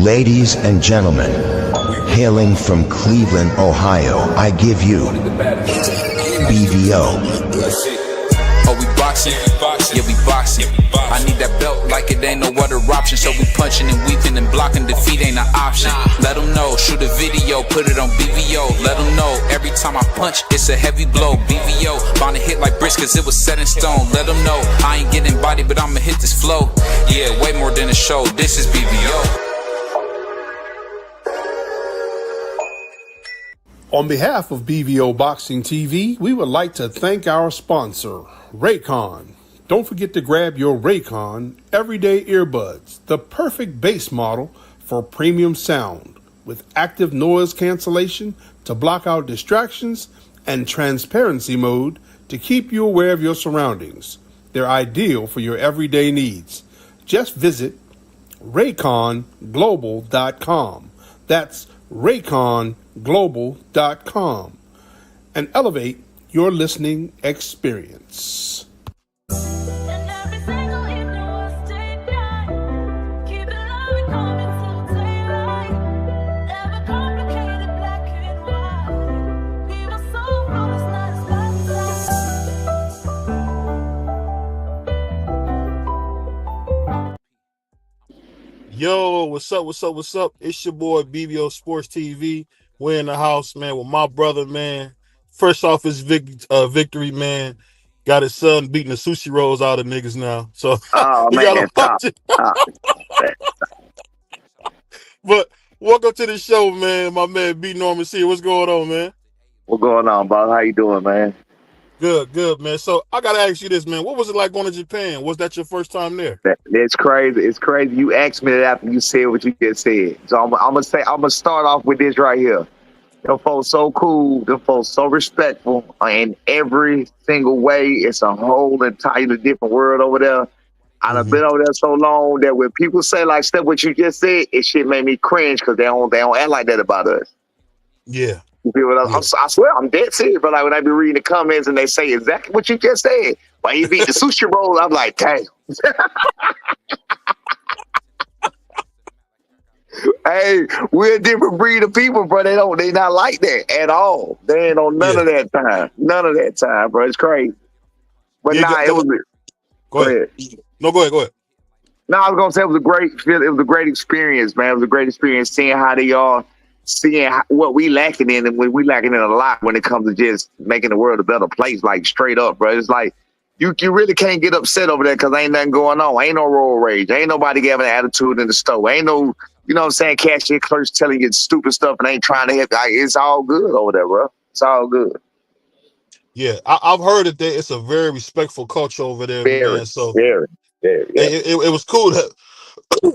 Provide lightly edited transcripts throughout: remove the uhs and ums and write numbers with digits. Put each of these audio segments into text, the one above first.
Ladies and gentlemen, hailing from Cleveland, Ohio, I give you BVO. Oh, we boxing? Yeah, we boxing. I need that belt like it ain't no other option. So we punching and weaving and blocking. Defeat ain't an option. Let them know, shoot a video, put it on BVO. Let them know, every time I punch, it's a heavy blow. BVO, bound to hit like bricks cause it was set in stone. Let them know, I ain't getting body, but I'ma hit this flow. Yeah, way more than a show, this is BVO. On behalf of BVO Boxing TV, we would like to thank our sponsor, Raycon. Don't forget to grab your Raycon Everyday Earbuds, the perfect bass model for premium sound, with active noise cancellation to block out distractions and transparency mode to keep you aware of your surroundings. They're ideal for your everyday needs. Just visit rayconglobal.com. That's rayconglobal.com and elevate your listening experience. Yo, what's up? It's your boy BVO Sports TV. We're in the house, man, with my brother, man. Fresh off his victory, man. Got his son beating the sushi rolls out of niggas now. So Oh we man, got him stop. But welcome to the show, man. My man B Norman C. What's going on, man? What's going on, boss? How you doing, man? Good, man. So I gotta ask you this, man. What was it like going to Japan? Was that your first time there? It's crazy. It's crazy. You asked me that after you said what you just said. So I'm gonna start off with this right here. Them folks so cool. Them folks so respectful in every single way. It's a whole entirely different world over there. I've been over there so long that when people say like stuff what you just said, it shit made me cringe because they don't act like that about us. Yeah. You feel what I swear, I'm dead serious. But like when I be reading the comments and they say exactly what you just said, why he beat the sushi roll, I'm like, damn. Hey, we're a different breed of people, bro. They not like that at all. They ain't on none of that time. None of that time, bro. It's crazy. But Yeah, it was. Go ahead. No, go ahead. No, I was gonna say it was a great experience, man. It was a great experience seeing how they are, seeing what we lacking in, and we lacking in a lot when it comes to just making the world a better place. Like straight up, bro. It's like you really can't get upset over there because ain't nothing going on. Ain't no road rage. Ain't nobody giving an attitude in the store. Ain't no, you know what I'm saying, cashier clerks telling you stupid stuff and ain't trying to help. Like, it's all good over there, bro. It's all good. Yeah, I've heard that it's a very respectful culture over there, man. So very. it was cool that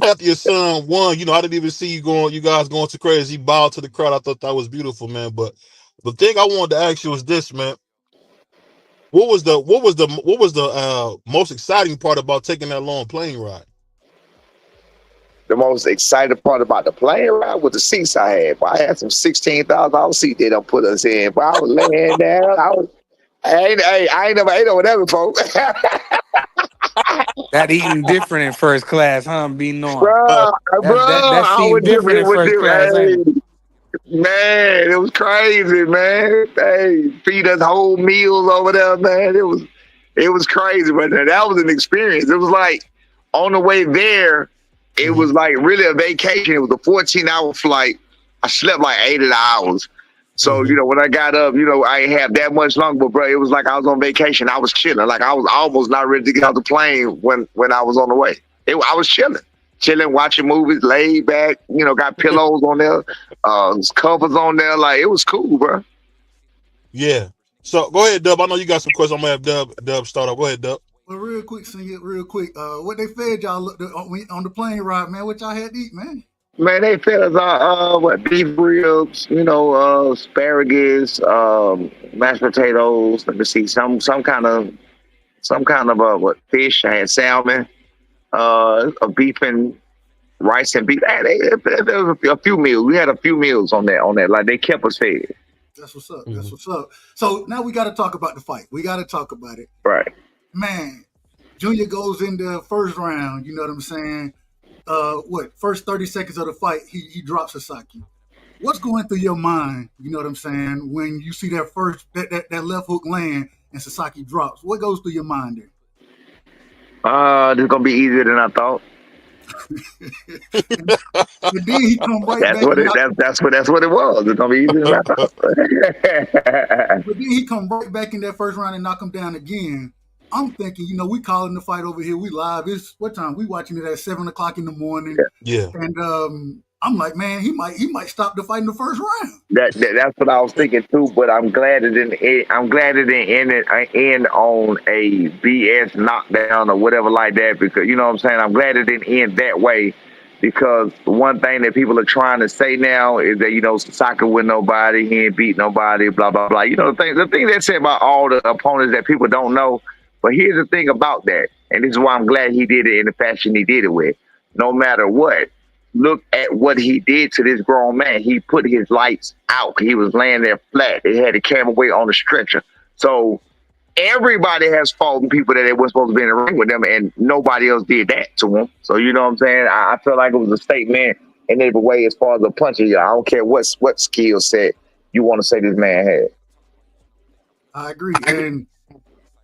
after your son won, you know, I didn't even see you guys going too crazy. He bowed to the crowd. I thought that was beautiful, man. But the thing I wanted to ask you was this, man. What was the most exciting part about taking that long plane ride? The most exciting part about the plane ride was the seats I had. But I had some $16,000 seat they don't put us in. But I was laying down. I ain't never ate over there before. That eating different in first class, huh? Be knowing. Bro, That I seemed was different in first class, ain't it? Man, it was crazy, man. They feed us whole meals over there, man. It was crazy, but that was an experience. It was like on the way there, it was like really a vacation. It was a 14-hour flight. I slept like 8 hours. So, you know, when I got up, you know, I ain't have that much longer, but bro, it was like I was on vacation. I was chilling. Like I was almost not ready to get off the plane when I was on the way. I was chilling, watching movies, laid back, you know, got pillows on there, covers on there. Like, it was cool, bro. Yeah. So go ahead, Dub. I know you got some questions. I'm gonna have Dub start off. Go ahead, Dub. Well, real quick. What they fed y'all on the plane ride, man? What y'all had to eat, man? Man, they fed us beef ribs, you know, asparagus, mashed potatoes. Let me see, some kind of fish. I had salmon, a beef and rice and beef. There was a few meals. We had a few meals on that. Like they kept us fed. That's what's up. That's what's up. So now we got to talk about the fight. We got to talk about it. Right. Man, Junior goes in the first round. You know what I'm saying? first 30 seconds of the fight, he drops Sasaki. What's going through your mind, you know what I'm saying, when you see that first that left hook land and Sasaki drops? What goes through your mind there? This is gonna be easier than I thought. And then he come right That's back what and it knock, that's what it was. It's gonna be easier than I thought. but then he come right back in that first round and knock him down again. I'm thinking, we calling the fight over here. We live. It's what time? We watching it at 7:00 in the morning. Yeah. And I'm like, man, he might stop the fight in the first round. That's what I was thinking too. But I'm glad it didn't. I'm glad it didn't end on a BS knockdown or whatever like that. Because you know what I'm saying. I'm glad it didn't end that way. Because one thing that people are trying to say now is that Sasaki with nobody, he ain't beat nobody, blah blah blah. The thing they say about all the opponents that people don't know. But here's the thing about that, and this is why I'm glad he did it in the fashion he did it with. No matter what, look at what he did to this grown man. He put his lights out. He was laying there flat. They had the camera weight on the stretcher. So everybody has fought people that they weren't supposed to be in the ring with them, and nobody else did that to him. So you know what I'm saying? I feel like it was a statement in every way as far as the punching. I don't care what skill set you want to say this man had. I agree. And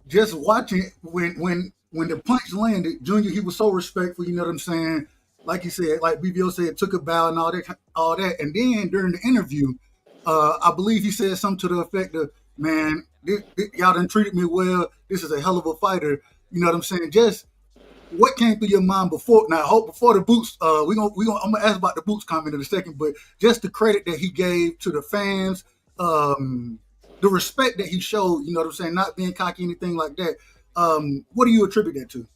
just watching when the punch landed, Junior, he was so respectful. You know what I'm saying? Like you said, like BVO said, took a bow and all that. And then during the interview, I believe he said something to the effect of, "Man, y'all done treated me well. This is a hell of a fighter." You know what I'm saying? Just what came through your mind before? Now, I hope before the boots. I'm gonna ask about the boots comment in a second, but just the credit that he gave to the fans, the respect that he showed. You know what I'm saying? Not being cocky, anything like that. What do you attribute that to?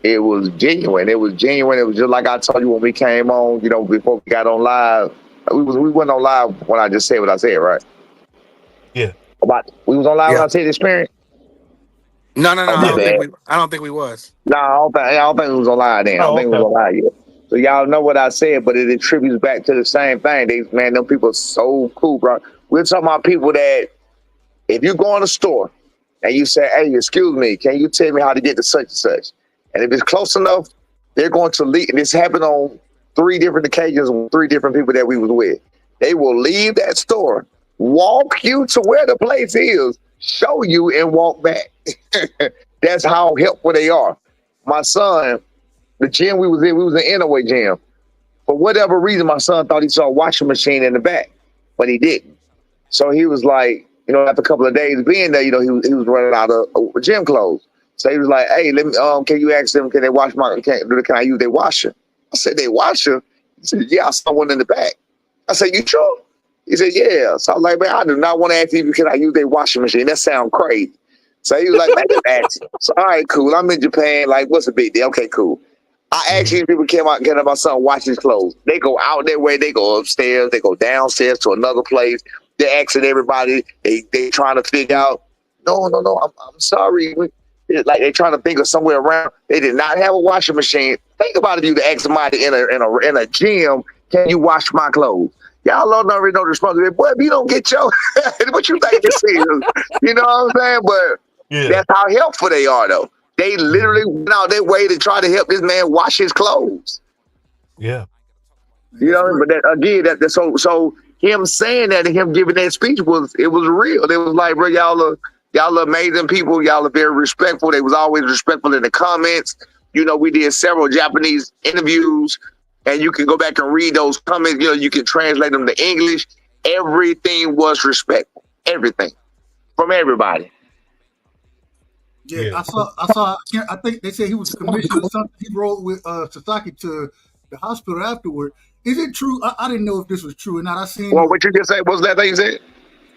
It was genuine. It was genuine. It was just like I told you when we came on. Before we got on live, we went on live when I just said what I said, right? Yeah. We was on live when Yeah. I said the experience. No. Oh, my bad. I don't think we was. No, I don't think it was on live then. I don't think it was on live yet. So y'all know what I said, but it attributes back to the same thing. Them people are so cool, bro. We're talking about people that if you go in a store and you say, "Hey, excuse me, can you tell me how to get to such and such?" And if it's close enough, they're going to leave. And this happened on 3 different occasions with 3 different people that we was with. They will leave that store, walk you to where the place is, show you, and walk back. That's how helpful they are. My son, the gym we was an Inaway gym. For whatever reason, my son thought he saw a washing machine in the back, but he didn't. So he was like, after a couple of days being there, he was running out of gym clothes. So he was like, "Hey, let me. Can you ask them? Can they wash can I use their washer?" I said, "They washer?" He said, "Yeah, I saw one in the back." I said, "You sure?" He said, "Yeah." So I was like, "Man, I do not want to ask you, can I use their washing machine? That sounds crazy." So he was like, "Man, just ask." So all right, cool. I'm in Japan. Like, what's the big deal? Okay, cool. I actually people came out and get my son wash his clothes. They go out their way. They go upstairs. They go downstairs to another place. They're asking everybody. They trying to figure out. No. I'm sorry. Like they trying to think of somewhere around. They did not have a washing machine. Think about if you ask somebody in a gym, "Can you wash my clothes?" Y'all already know the responsibility. Boy, if you don't get your, what you think this is? You know what I'm saying? But that's how helpful they are, though. They literally went out their way to try to help this man wash his clothes. Yeah. You know, but so him saying that and him giving that speech it was real. It was like, bro, y'all are amazing people. Y'all are very respectful. They was always respectful in the comments. We did several Japanese interviews, and you can go back and read those comments. You can translate them to English. Everything was respectful. Everything from everybody. Yeah, I saw. I think they said he was the commissioner. He rode with Sasaki to the hospital afterward. Is it true? I didn't know if this was true or not. I seen. Well, what you just said? What's that thing you said?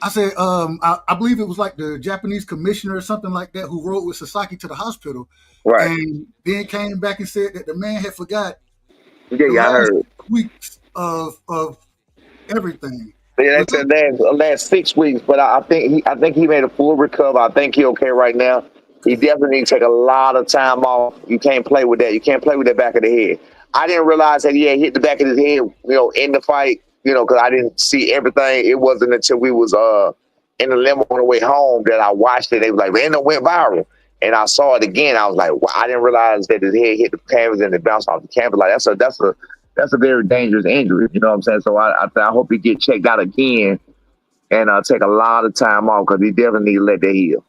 I said, I believe it was like the Japanese commissioner or something like that who rode with Sasaki to the hospital, right? And then came back and said that the man had forgot. Yeah, I heard weeks of everything. Yeah, that's the last 6 weeks. But I think he made a full recovery. I think he's okay right now. He definitely needs to take a lot of time off. You can't play with that. You can't play with the back of the head. I didn't realize that he had hit the back of his head, in the fight, because I didn't see everything. It wasn't until we was in the limo on the way home that I watched it. They was like, man, it went viral. and I saw it again. I was like, wow, I didn't realize that his head hit the canvas and it bounced off the canvas. Like that's a very dangerous injury. You know what I'm saying? So I hope he get checked out again and take a lot of time off because he definitely need to let that heal.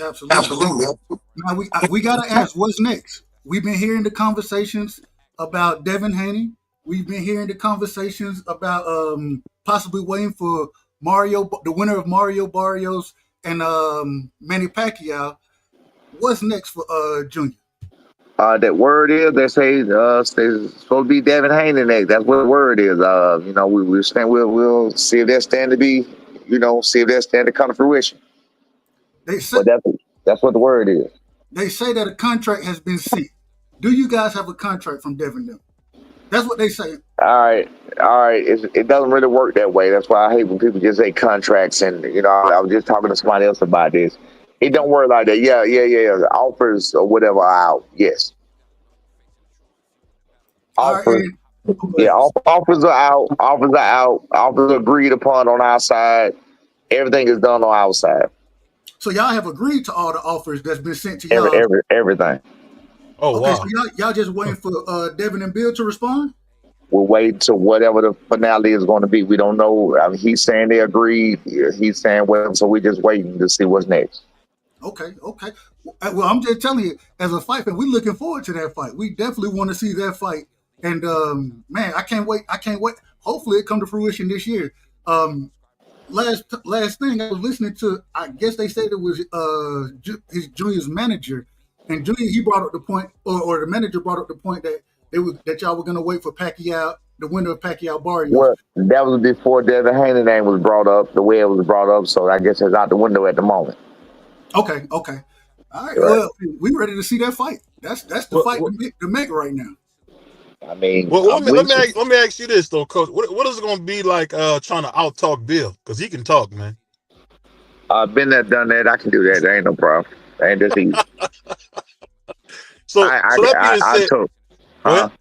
Absolutely. Now we gotta ask, what's next? We've been hearing the conversations about Devin Haney. We've been hearing the conversations about possibly waiting for Mario, the winner of Mario Barrios and Manny Pacquiao. What's next for Junior? That word is they say it's supposed to be Devin Haney next. That's what the word is. We'll see if that stand to be, see if that stand to come to fruition. They say But that's what the word is. they say that a contract has been sent. Do you guys have a contract from Devin Dem? That's what they say. All right. It doesn't really work that way. That's why I hate when people just say contracts. And I was just talking to somebody else about this. It don't work like that. Yeah. The offers or whatever are out. Yes, All right, offers. Yeah, offers are out. Offers are out. Offers are agreed upon on our side. Everything is done on our side. so y'all have agreed to all the offers that's been sent to y'all. Everything. Oh Okay, wow. so y'all just waiting for Devin and Bill to respond? We're waiting to whatever the finale is going to be. We don't know. I mean, he's saying they agreed. He's saying whatever. So we're just waiting to see what's next. Okay. Well, I'm just telling you, as a fight fan, we're looking forward to that fight. We definitely want to see that fight. And man, I can't wait. Hopefully, it come to fruition this year. Last thing I was listening to, I guess they said it was his Junior's manager, and Junior he brought up the point, or the manager brought up the point that y'all were going to wait for Pacquiao, the winner of Pacquiao Barrios. Well, that was before Devin Haney name was brought up, the way it was brought up. So I guess it's out the window at the moment. Okay. All right. Right. Well, we ready to see that fight. That's the fight Well, to make right now. I mean, well, let me ask you this though, Coach. What is it going to be like trying to out talk Bill? Because he can talk, man. I've been there, done that. I can do that. There ain't no problem. Ain't just easy. So that being said, told. go ahead.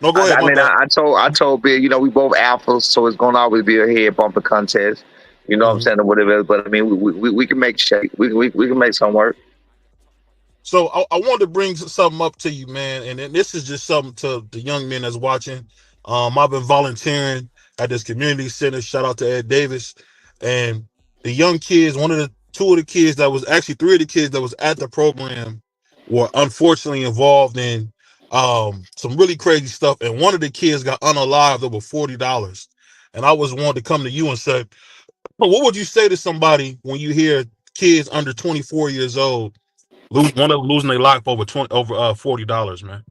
No, go ahead. I told Bill, we both alphas, so it's gonna always be a head bumper contest. You know what I'm saying, or whatever. But I mean, we can make shape. We can make something work. So I wanted to bring something up to you, man, and this is just something to the young men that's watching. I've been volunteering at this community center. Shout out to Ed Davis and the young kids. Three of the kids that was at the program were unfortunately involved in some really crazy stuff, and one of the kids got unalived over $40. And I was wanting to come to you and say, what would you say to somebody when you hear kids under 24 years old losing their life over $40, man?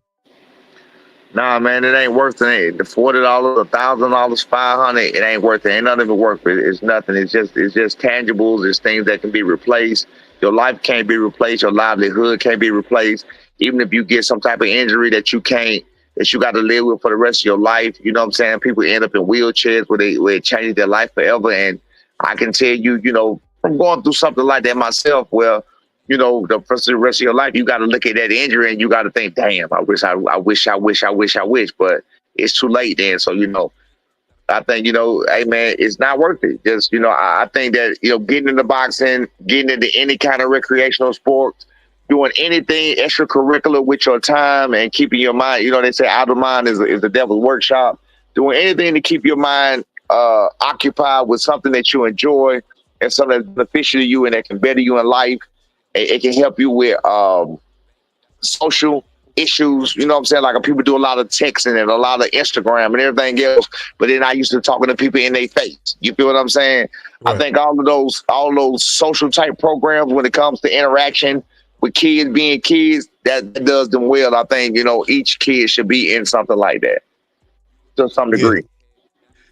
Nah, man, it ain't worth it. The $40, $1,000, $500, it ain't worth it. Ain't nothing but worth it. It's nothing. It's just tangibles. It's things that can be replaced. Your life can't be replaced. Your livelihood can't be replaced. Even if you get some type of injury that you got to live with for the rest of your life. You know what I'm saying? People end up in wheelchairs where it changes their life forever. And I can tell you, from going through something like that myself, where the rest of your life, you got to look at that injury and you got to think, damn, I wish, but it's too late then. So, I think, hey man, it's not worth it. Just, I think that, getting into boxing, getting into any kind of recreational sports, doing anything extracurricular with your time and keeping your mind, they say out of mind is the devil's workshop. Doing anything to keep your mind occupied with something that you enjoy and something that's beneficial to you and that can better you in life. It can help you with social issues. You know what I'm saying? Like people do a lot of texting and a lot of Instagram and everything else, but they're not used to talking to people in their face. You feel what I'm saying? Right. I think all those social type programs when it comes to interaction with kids being kids, that does them well. I think, each kid should be in something like that to some degree.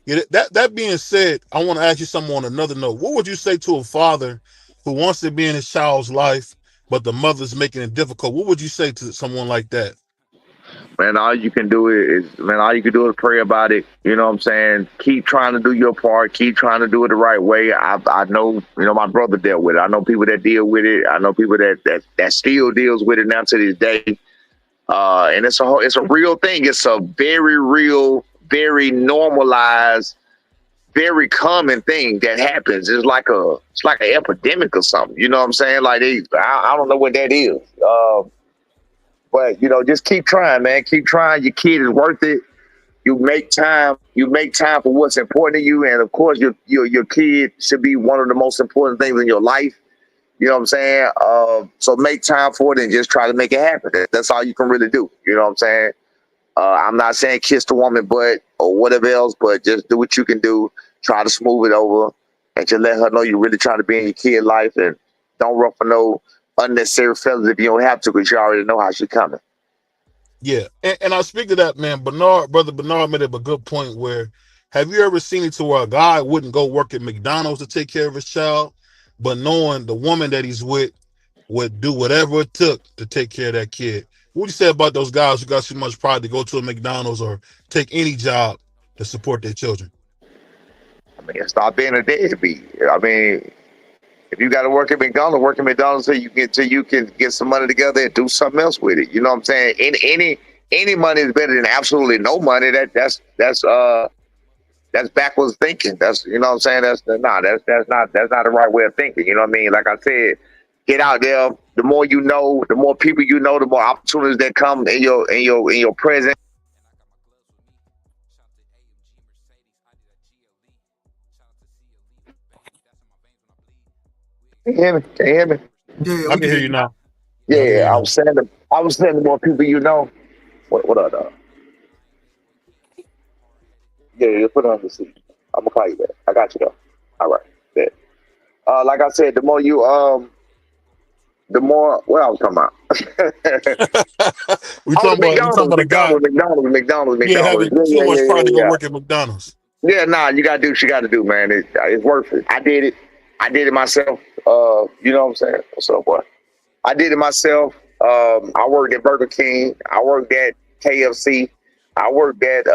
Yeah, that being said, I want to ask you something on another note. What would you say to a father who wants to be in his child's life, but the mother's making it difficult? What would you say to someone like that? Man, all you can do is pray about it. You know what I'm saying? Keep trying to do your part. Keep trying to do it the right way. I know, my brother dealt with it. I know people that deal with it. I know people that still deals with it now to this day. And it's a real thing. It's a very real, very normalized very common thing that happens. It's like an epidemic or something. You know what I'm saying? Like I don't know what that is. But just keep trying, man. Keep trying. Your kid is worth it. You make time. You make time for what's important to you, and of course, your kid should be one of the most important things in your life. You know what I'm saying? So make time for it and just try to make it happen. That's all you can really do. You know what I'm saying? I'm not saying kiss the woman butt or whatever else, but just do what you can do. Try to smooth it over and just let her know you're really trying to be in your kid life, and don't run for no unnecessary feelings if you don't have to, because you already know how she's coming. Yeah, and I speak to that, man. Brother Bernard made up a good point. Where have you ever seen it to where a guy wouldn't go work at McDonald's to take care of his child, but knowing the woman that he's with would do whatever it took to take care of that kid? What do you say about those guys who got too much pride to go to a McDonald's or take any job to support their children? I mean, stop being a deadbeat. I mean, if you got to work at McDonald's till you can get some money together and do something else with it. You know what I'm saying? Any money is better than absolutely no money. That's backwards thinking. That's, you know what I'm saying? That's not the right way of thinking. You know what I mean? Like I said, get out there. The more you know, the more people you know, the more opportunities that come in your present. Can you hear me? Can you hear me? Yeah, I we can can hear hear you you. now. Yeah, I can hear Yeah, you I now. was saying the more people you know. What up, dog? Yeah, put it on the seat. I'm gonna call you back. I got you though. All right. Bet. Like I said, the more what I was talking about. we Oh, the talking about a guy, yeah, McDonald's. having too much pride to go work at McDonald's. Yeah, nah, you gotta do what you gotta do, man. It's worth it. I did it. I did it myself. You know what I'm saying? What's up, boy? I did it myself. I worked at Burger King. I worked at KFC. I worked at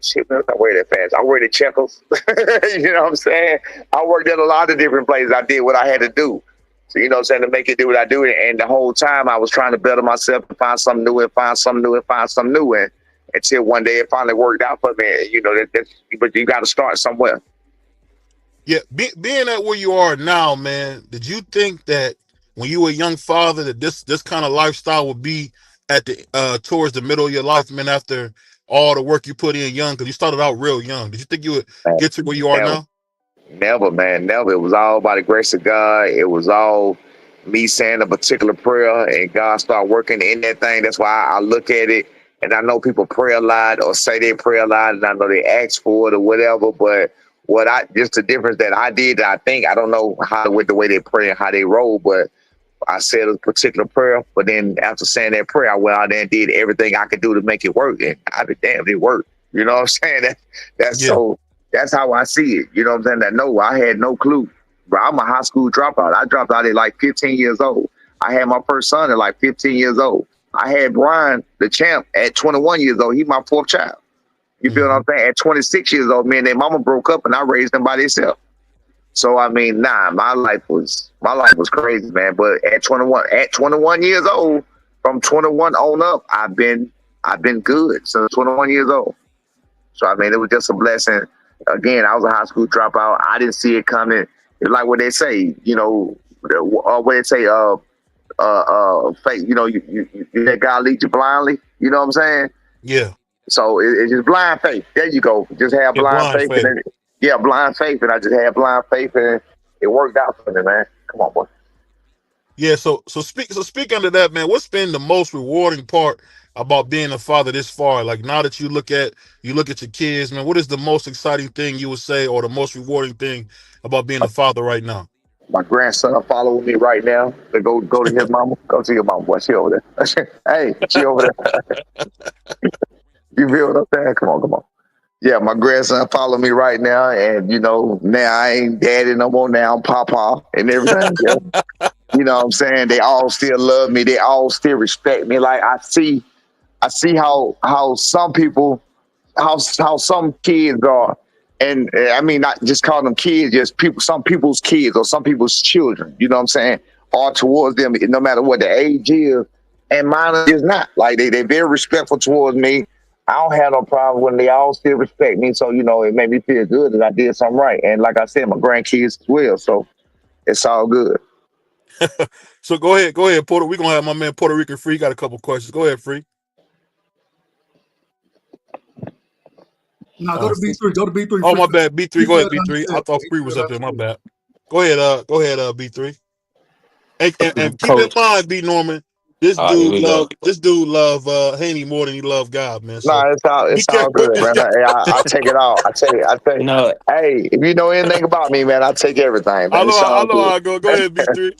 shit, man, I worked that fast. I worked at Checkers. You know what I'm saying? I worked at a lot of different places. I did what I had to do. So you know what I'm saying, to make it do what I do. And the whole time I was trying to better myself and find something new and find something new and find something new. And until one day it finally worked out for me. You know, but you got to start somewhere. Yeah, being at where you are now, man, did you think that when you were a young father that this kind of lifestyle would be at the towards the middle of your life, man, after all the work you put in young? Because you started out real young. Did you think you would Man, get to where you are never. now? Never, man, never. It was all by the grace of God. It was all me saying a particular prayer and God started working in that thing. That's why I look at it and I know people pray a lot or say they pray a lot and I know they ask for it or whatever. But just the difference that I did, I think, I don't know how with the way they pray and how they roll, but I said a particular prayer. But then after saying that prayer, I went out there and did everything I could do to make it work. And I be damned, it worked. You know what I'm saying? That's Yeah, so. That's how I see it. You know what I'm saying? That no, I had no clue. Bro, I'm a high school dropout. I dropped out at like 15 years old. I had my first son at like 15 years old. I had Brian, the champ, at 21 years old. He's my fourth child. You feel what I'm saying? At 26 years old, me and their mama broke up and I raised them by themselves. So I mean, nah, my life was crazy, man. But at 21 years old, from 21 on up, I've been good since 21 years old. So I mean, it was just a blessing. Again, I was a high school dropout. I didn't see it coming. It's like what they say, you know, what they say, faith. You know, you let God lead you blindly. You know what I'm saying? yeah, So it's just blind faith. There you go. Just have yeah. blind Blind faith, faith. yeah, blind faith, and I just had blind faith, and it worked out for me, man. Come on, boy. Yeah. Speaking to that, man, what's been the most rewarding part about being a father this far? Like now that you look at your kids, man, what is the most exciting thing you would say, or the most rewarding thing about being a father right now? My grandson following me right now. To go to his mama. Go to your mama, boy. She over there. Hey, she over there. You feel what I'm saying? Come on, come on. Yeah, my grandson follow me right now, and you know, now I ain't daddy no more. Now I'm papa and everything. Yeah. You know what I'm saying? They all still love me. They all still respect me. Like I see how some people, how some kids are, and I mean not just call them kids, just people, some people's kids or some people's children. You know what I'm saying? Are towards them, no matter what the age is, and mine is not. Like they very respectful towards me. I don't have no problem when they all still respect me. So, it made me feel good that I did something right. And like I said, my grandkids as well. So it's all good. So go ahead, Porter. We're gonna have my man Puerto Rican Free got a couple questions. Go ahead, Free. Now go to B3. Go to B3. Oh Free my bad, B3. Free Go still ahead, got B3. I understood. thought He Free still was got up there. My understood. bad. Go ahead, B3. And keep in Coach. mind, B Norman, Here we go. this dude love Haney more than he love God, man. So No, be it's all careful with good, this man. guy. I take it all. I tell you, No, hey, if you know anything about me, man, I take everything, man. It's I all know good. how I go. Go ahead, B3.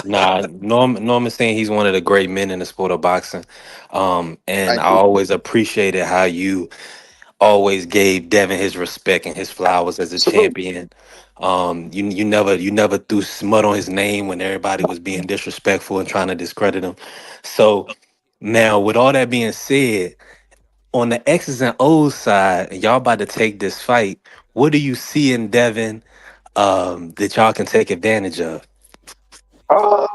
nah. Norman saying he's one of the great men in the sport of boxing. And Thank I you. always appreciated how you always gave Devin his respect and his flowers as a Salute. champion. You never threw smut on his name when everybody was being disrespectful and trying to discredit him. So now, with all that being said, on the X's and O's side, and y'all about to take this fight, what do you see in Devin that y'all can take advantage of? Uh,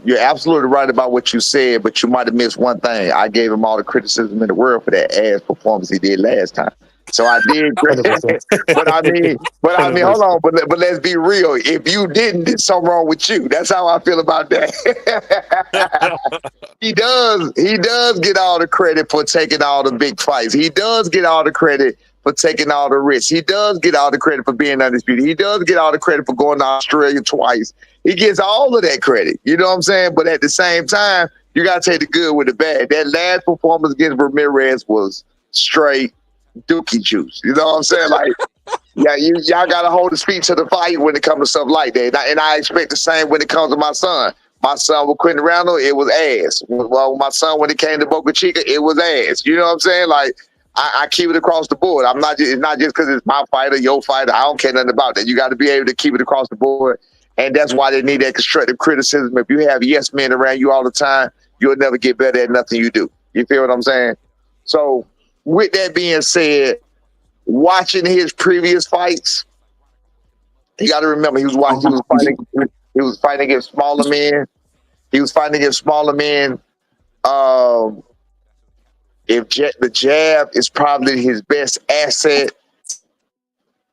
you're absolutely right about what you said, but you might have missed one thing. I gave him all the criticism in the world for that ass performance he did last time. So I did great. 100%. Hold 100%. on, but let's be real. If you didn't, there's something wrong with you. That's how I feel about that. He does get all the credit for taking all the big fights. He does get all the credit for taking all the risks. He does get all the credit for being undisputed. He does get all the credit for going to Australia twice. He gets all of that credit. You know what I'm saying? But at the same time, you gotta take the good with the bad. That last performance against Ramirez was straight dookie juice. You know what I'm saying? Like, yeah, y'all gotta hold the speed to the fight when it comes to stuff like that. And I expect the same when it comes to my son. My son with Quentin Randall, it was ass. Well, my son when it came to Boca Chica, it was ass. You know what I'm saying? Like, I keep it across the board. It's not just because it's my fighter, your fighter. I don't care nothing about that. You got to be able to keep it across the board, and that's why they need that constructive criticism. If you have yes men around you all the time, you'll never get better at nothing you do. You feel what I'm saying? So, with that being said, watching his previous fights, you got to remember he was fighting against smaller men. He was fighting against smaller men. Um, the jab is probably his best asset,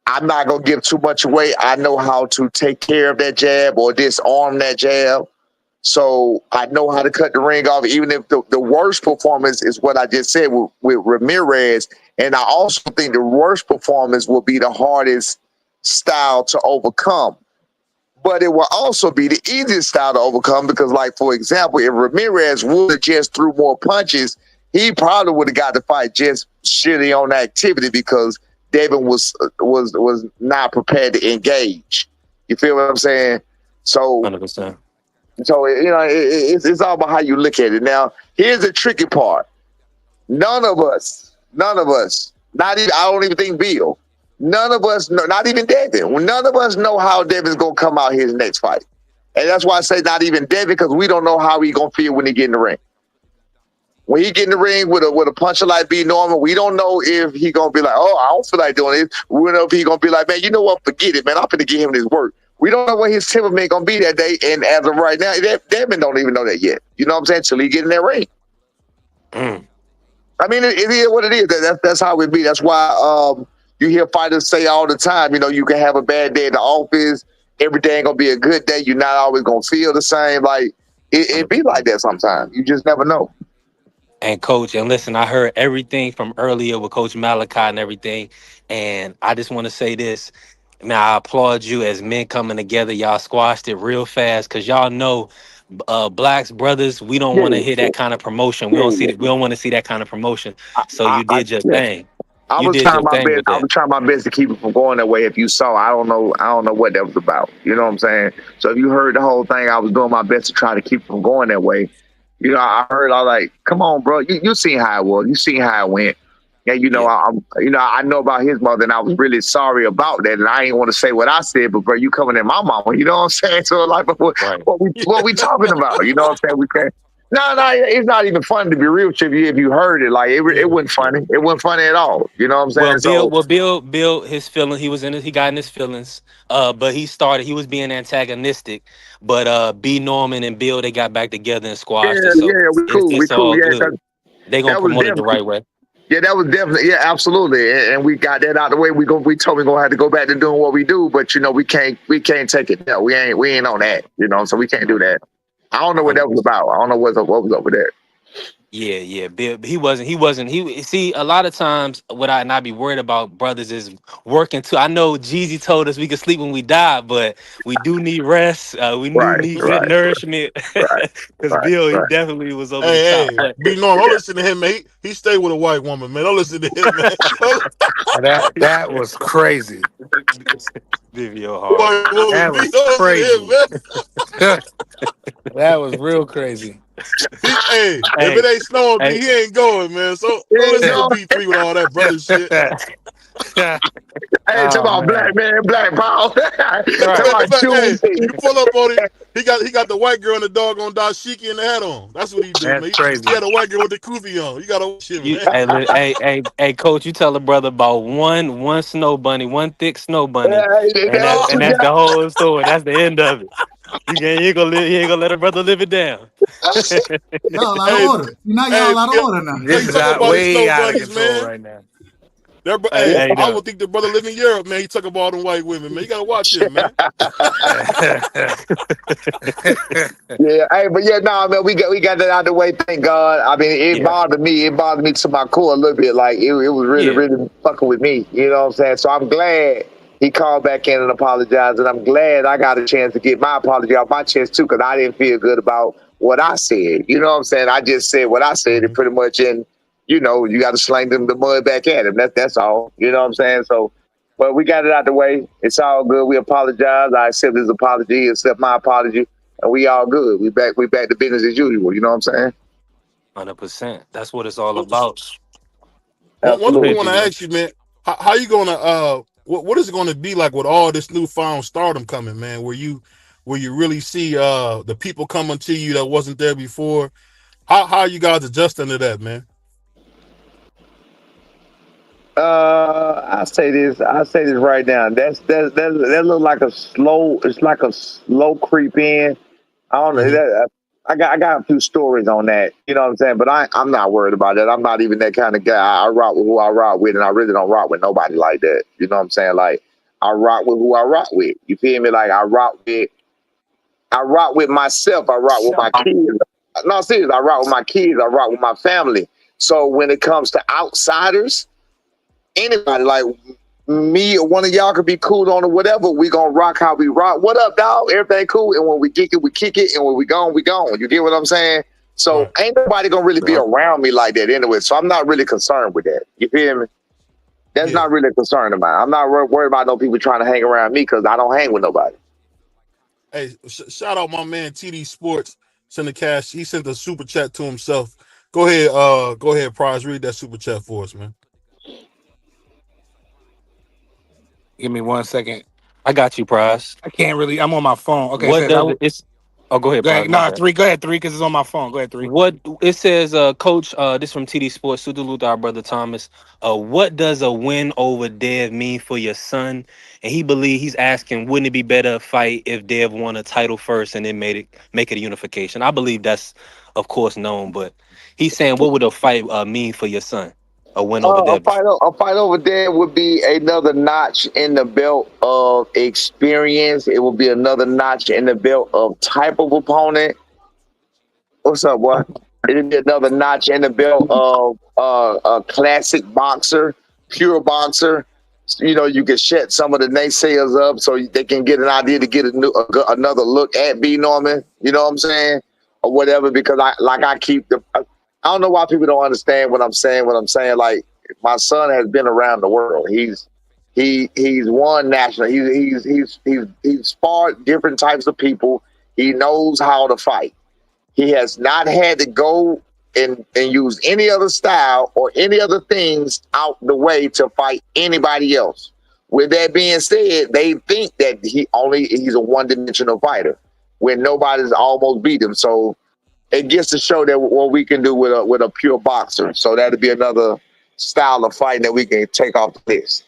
I'm not gonna give too much away. I know how to take care of that jab or disarm that jab. So I know how to cut the ring off, even if the worst performance is what I just said with Ramirez. And I also think the worst performance will be the hardest style to overcome. But it will also be the easiest style to overcome because, like, for example, if Ramirez would have just threw more punches, he probably would have got the fight just shitty on activity because Devin was not prepared to engage. You feel what I'm saying? So 100%. it's all about how you look at it. Now, here's the tricky part. None of us, not even, I don't even think Bill, none of us, know, not even Devin, none of us know how Devin's going to come out his next fight. And that's why I say not even Devin, because we don't know how he's going to feel when he get in the ring. When he get in the ring with a puncher like B Norman, we don't know if he going to be like, oh, I don't feel like doing it. We don't know if he going to be like, man, you know what, forget it, man. I'm going to give him this work. We don't know what his temperament going to be that day. And as of right now, Devin don't even know that yet. You know what I'm saying? Till he get in that ring. Mm. I mean, it is what it is. That's how it be. That's why you hear fighters say all the time, you can have a bad day in the office. Every day ain't going to be a good day. You're not always going to feel the same. Like, it be like that sometimes. You just never know. And coach, and listen, I heard everything from earlier with Coach Malachi and everything. And I just want to say this. Now I applaud you as men coming together. Y'all squashed it real fast because y'all know blacks, brothers, we don't Yeah, want to hear that kind of promotion. We yeah, don't see yeah. that, we don't want to see that kind of promotion. So I, you I, did your yeah. thing. I You was did trying your my thing best. with I that. was trying my best to keep it from going that way. If you saw, I don't know. I don't know what that was about. You know what I'm saying? So if you heard the whole thing, I was doing my best to try to keep it from going that way. I heard. I was like, come on, bro. You seen how it was. You seen how it went. Yeah, Yeah. I know about his mother, and I was really sorry about that. And I ain't want to say what I said, but bro, you coming in my mama. You know what I'm saying? So like, Right. what we talking about? You know what I'm saying? We can't. No, it's not even funny to be real with you if you heard it. Like it Yeah. wasn't Yeah. funny. It wasn't funny at all. You know what I'm Well, saying? So Bill, his feeling. He got in his feelings. But he was being antagonistic. But B Norman and Bill, they got back together and yeah, squashed it. So yeah, we it's cool. We it's cool. all Yeah, good. they gonna That was promote it the definitely. right way. Yeah, that was definitely, yeah, absolutely, and we got that out the way. We told we gonna have to go back to doing what we do, but we can't take it there. We ain't on that, so we can't do that. I don't know what that was 100%. about. I don't know what was up with that. Yeah, yeah. Bill, he see a lot of times what I and I be worried about brothers is working too. I know Jeezy told us we can sleep when we die, but we do need rest. We do Right, need good right, nourishment. right, Because right, Bill, he right. definitely was over the top. Hey, But be normal. Don't listen to him, man. He stayed with a white woman, man. Don't listen to him, man. That was crazy. BVO hard. White woman, That be was don't listen to him, crazy. man. That was real crazy. Hey, if Hey, it ain't snowing, B, hey, he ain't going, man. So There don't you listen to go. B3 with all that brother shit. Hey, talk Oh about black man. man, black power. Talk Right. about Hey, Tuesday. you pull up on him. He got the white girl and the dog on dashiki and the hat on. That's what he do, That's man. He crazy. had a white girl with the kufi on. You gotta watch him, you, man. hey, coach, you tell a brother about one snow bunny, one thick snow bunny, and That's all we that's got. the whole story. That's the end of it. You ain't gonna let a brother live it down. Y'all out of Hey, order. Now hey, y'all out of yeah, order now. This you is talk out about these way snow out of bunnies, control man. right now. Hey, Hey, hey, I no. would think the brother live in Europe, man. He talk about all them white women, man. You gotta watch him, man. Yeah, hey, but yeah, no, man, we got that out of the way. Thank God. I mean, it Yeah, bothered me. It bothered me to my core a little bit. Like it was really, yeah. really fucking with me. You know what I'm saying? So I'm glad he called back in and apologized, and I'm glad I got a chance to get my apology off my chest too, because I didn't feel good about what I said. You know what I'm saying? I just said what I said, and Mhm. pretty much, and you got to sling them the mud back at him. That's all. You know what I'm saying? So. But we got it out the way. It's all good. We apologize. I accept his apology, accept my apology, and we all good. We back to business as usual. You know what I'm saying? 100%. That's what it's all So, about. one Go thing I Absolutely. ahead, want to BVO. ask you, man, how you gonna what is it gonna be like with all this newfound stardom coming, man? Where you really see the people coming to you that wasn't there before? How are you guys adjusting to that, man? I say this right now. That look like a slow. It's like a slow creep in. I don't know. Hmm. I got a few stories on that. You know what I'm saying? But I'm not worried about that. I'm not even that kind of guy. I rock with who I rock with, and I really don't rock with nobody like that. You know what I'm saying? Like I rock with who I rock with. You feel me? Like I rock with myself. I rock with my kids. No, seriously, I rock with my kids. I rock with my family. So when it comes to outsiders, anybody like me or one of y'all could be cool on or whatever. We gonna rock how we rock. What up, dog? Everything cool. And when we kick it, we kick it. And when we gone, we gone. You get what I'm saying? So Right. ain't nobody gonna really be Yup. around me like that anyway. So I'm not really concerned with that. You feel me? That's Yeah. not really a concern of mine. I'm not worried about no people trying to hang around me because I don't hang with nobody. Hey, shout out my man TD Sports. Send the cash. He sent a super chat to himself. Go ahead, Prize. Read that super chat for us, man. Give me 1 second. I got you, Prize. I can't really. I'm on my phone. Okay, it What says I. does it? It's. Oh, go ahead, Go Prize. ahead. My No, bad. three. Go ahead, three, because it's on my phone. Go ahead, three. What it says, Coach. This from TD Sports. Salute our brother Thomas. What does a win over Dev mean for your son? And he's asking, wouldn't it be better fight if Dev won a title first and then make it a unification? I believe that's, of course, known, but he's saying, what would a fight mean for your son? A win over A Dev. fight, a fight over there would be another notch in the belt of experience. It will be another notch in the belt of type of opponent. What's up, boy? It'll be another notch in the belt of a classic boxer, pure boxer. You can shut some of the naysayers up so they can get an idea to get another look at B Norman. You know what I'm saying, or whatever. Because I keep the. I don't know why people don't understand what I'm saying. What I'm saying, like my son has been around the world. He's won national. He's fought different types of people. He knows how to fight. He has not had to go and use any other style or any other things out the way to fight anybody else. With that being said, they think that he's a one-dimensional fighter when nobody's almost beat him. So it gets to show that what we can do with a pure boxer. So that'd be another style of fighting that we can take off the list.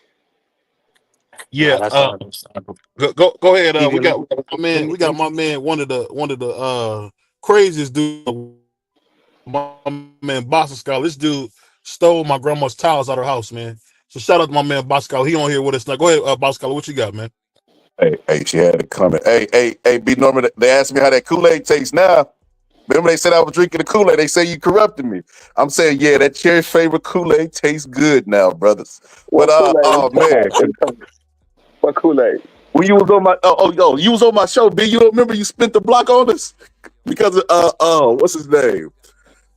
Nah, Yeah. that's understandable. Go ahead. We BVO, got my man. let We me, got my man. One of the craziest dudes. my man Bosco. This dude stole my grandma's towels out of her house, man. So shout out to my man Bosco. He on here with us now. Go ahead, Bosco. What you got, man? Hey, she had to come in. Hey, B Norman, they asked me how that Kool-Aid tastes now. Remember they said I was drinking the Kool-Aid. They say you corrupted me. I'm saying, yeah, that cherry favorite Kool-Aid tastes good now, brothers. But What Kool-Aid oh we talking man, about? What Kool-Aid? when you was on my you was on my show, B. You remember you spent the block on us because of what's his name?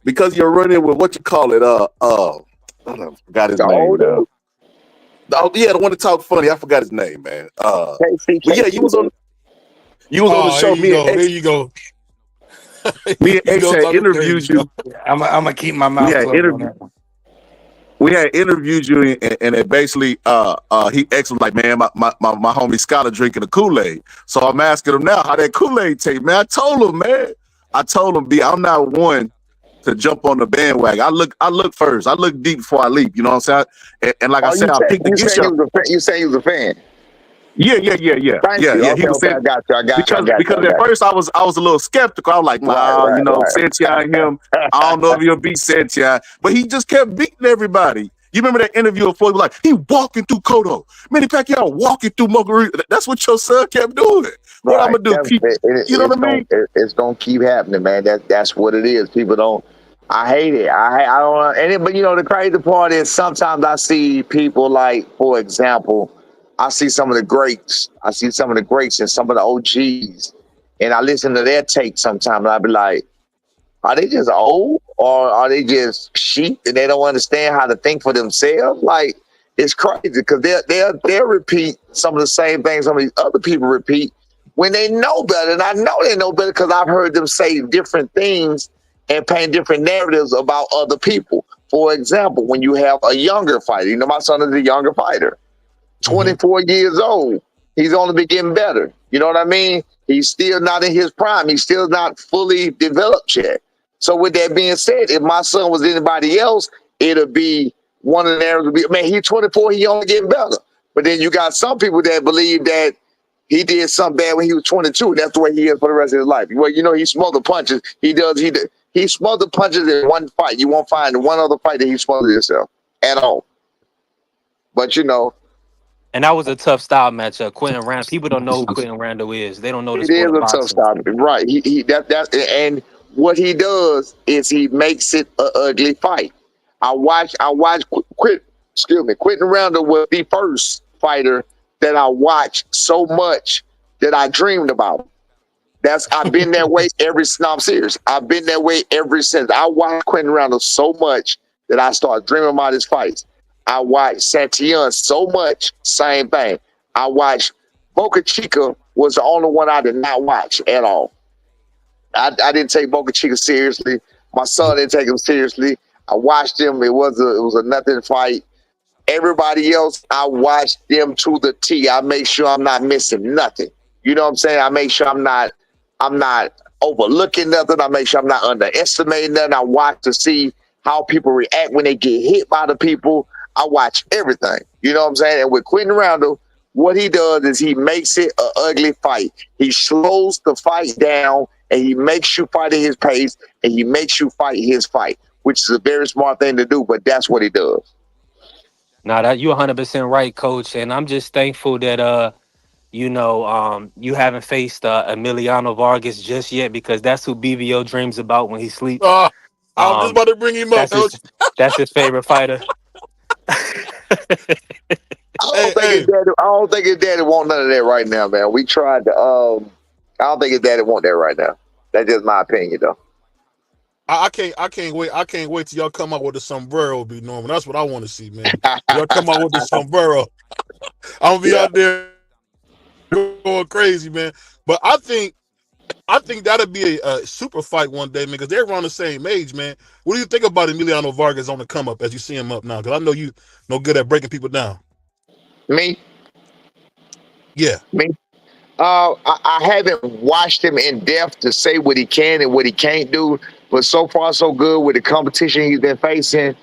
Because you're running with what you call it, I forgot his The name old now. dude? Oh yeah, the one that talked funny. I forgot his name, man. But yeah, KC. you was on the Oh, here show. you go. Here you go. Me and You X know, had talking crazy interviewed you. stuff. I'm gonna keep my We mouth had closed on interviewed. that one. We had interviewed you, and it basically, he X was like, man, my homie Scholar drinking the Kool-Aid. So I'm asking him now how that Kool-Aid taste, man. I told him, man. I told him, B, I'm not one to jump on the bandwagon. I look first. I look deep before I leap. You know what I'm saying? And like I Oh, said, I picked you against saying you. you saying you was a fan? Yeah. Thank you. He Okay, was okay, saying I got you. I got you. I got you. because I at got first I was a little skeptical. I was like, you. Right, nah, right, right. Santia and him. I don't know if he'll beat Santia, but he just kept beating everybody. You remember that interview before? He was like, he walking through Kodo. Manny Pacquiao walking through Margarita. That's what your son kept doing. What I'm Right. gonna do? Keep, you know what I mean? It's gonna keep happening, man. That's what it is. People don't. I hate it. I don't. But the crazy part is sometimes I see people like, for example, I see some of the greats. I see some of the greats and some of the OGs, and I listen to their take sometimes. And I be like, are they just old or are they just sheep and they don't understand how to think for themselves? Like it's crazy because they'll repeat some of the same things some of these other people repeat when they know better. And I know they know better because I've heard them say different things and paint different narratives about other people. For example, when you have a younger fighter, my son is a younger fighter. Mm-hmm. 24 years old. He's only been getting better. You know what I mean? He's still not in his prime. He's still not fully developed yet. So with that being said, if my son was anybody else, it'll be one of the narratives would be, man, he's 24, he only getting better. But then you got some people that believe that he did something bad when he was 22, and that's the way he is for the rest of his life. Well, he smothered punches. He smothered punches in one fight. You won't find one other fight that he smothered himself at all. But And that was a tough style matchup. Quentin Randall. People don't know who Quentin Randall is. They don't know the it sport is of a tough boxing. stop, right? And what he does is he makes it an ugly fight. I watch. Quentin Randall was the first fighter that I watched so much that I dreamed about. I've been that way ever since. No, I'm serious. I've been that way ever since. I watched Quentin Randall so much that I started dreaming about his fights. I watched Santillan so much, same thing. I watched Boca Chica was the only one I did not watch at all. I didn't take Boca Chica seriously. My son didn't take him seriously. I watched him. It was a nothing fight. Everybody else, I watch them to the T. I make sure I'm not missing nothing. You know what I'm saying? I make sure I'm not overlooking nothing. I make sure I'm not underestimating nothing. I watch to see how people react when they get hit by the people. I watch everything. You know what I'm saying? And with Quentin Randall, what he does is he makes it an ugly fight. He slows the fight down and he makes you fight at his pace and he makes you fight his fight, which is a very smart thing to do, but that's what he does. Now that you're 100% right, Coach, and I'm just thankful that you haven't faced Emiliano Vargas just yet because that's who BVO dreams about when he sleeps. I was just Um, about to bring him up, that's his coach. that's his favorite fighter. Hey, hey, I don't think his daddy want none of that right now, man. We tried to. I don't think his daddy want that right now. That's just my opinion, though. I can't wait. I can't wait till y'all come out with the sombrero, be Norman. That's what I want to see, man. Y'all come out with the sombrero. I'm gonna be Yeah. out there going crazy, man. But I think that'll be a super fight one day, man, because they're around the same age, man. What do you think about Emiliano Vargas on the come up as you see him up now? Because I know you no good at breaking people down. Me, Yeah. me. I haven't watched him in depth to say what he can and what he can't do, but so far so good with the competition he's been facing.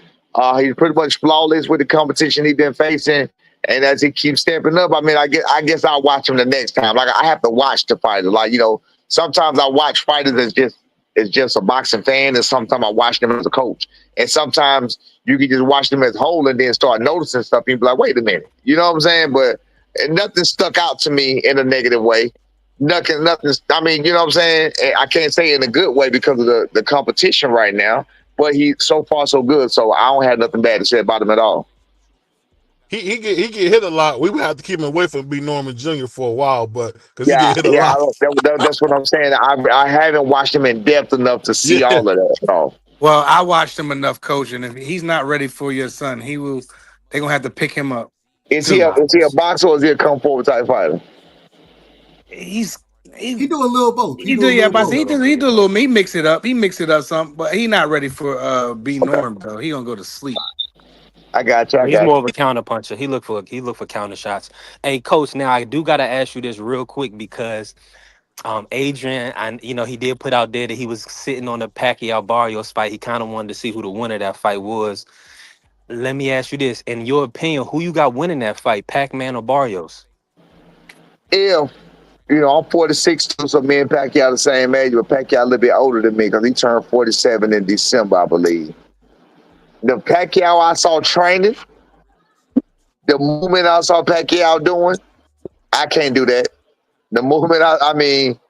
He's pretty much flawless with the competition he's been facing, and as he keeps stepping up, I mean, I guess I'll watch him the next time. Like I have to watch the fighter. Like sometimes I watch fighters as just as just a boxing fan, and sometimes I watch them as a coach. And sometimes you can just watch them as a whole and then start noticing stuff. And be like, wait a minute, you know what I'm saying? But nothing stuck out to me in a negative way. Nothing. I mean, you know what I'm saying? I can't say in a good way because of the competition right now. But he so far so good. So I don't have nothing bad to say about him at all. He get hit a lot. We would have to keep him away from B Norman Jr. for a while, but because he Yeah, get hit a yeah, lot. that's what I'm saying. I haven't watched him in depth enough to see Yeah. all of that at all. Well, I watched him enough coaching. If he's not ready for your son, he will. They're gonna have to pick him up too. Is he a boxer or is he a kung fu type fighter? He's He do a little both. He he do do a yeah, little but both. he do a little. He mix it up. He mix it up some, but he not ready for B Okay, Norm though. He gonna go to sleep. I got you. I He's got more you. of a counter puncher. He look for counter shots. Hey, coach. Now I do gotta ask you this real quick because Adrian, and he did put out there that he was sitting on the Pacquiao Barrios fight. He kind of wanted to see who the winner of that fight was. Let me ask you this: in your opinion, who you got winning that fight, Pac-Man or Barrios? If I'm 46 too, so me and Pacquiao the same age, but Pacquiao a little bit older than me because he turned 47 in December, I believe. The Pacquiao I saw training, the movement I saw Pacquiao doing, I can't do that. The movement, I mean,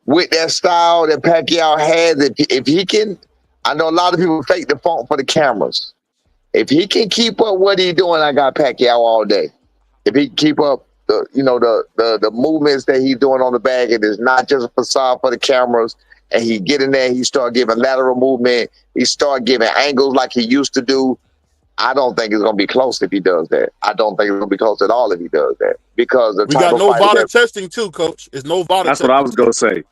with that style that Pacquiao has, if he can, I know a lot of people fake the funk for the cameras. If he can keep up what he's doing, I got Pacquiao all day. If he can keep up the movements that he's doing on the bag, it is not just a facade for the cameras. And he get in there, he start giving lateral movement, he start giving angles like he used to do. I don't think it's gonna be close if he does that. I don't think it's gonna be close at all if he does that because the We type got of no fighter VADA that testing too, coach. It's no VADA That's what I testing was too. gonna say.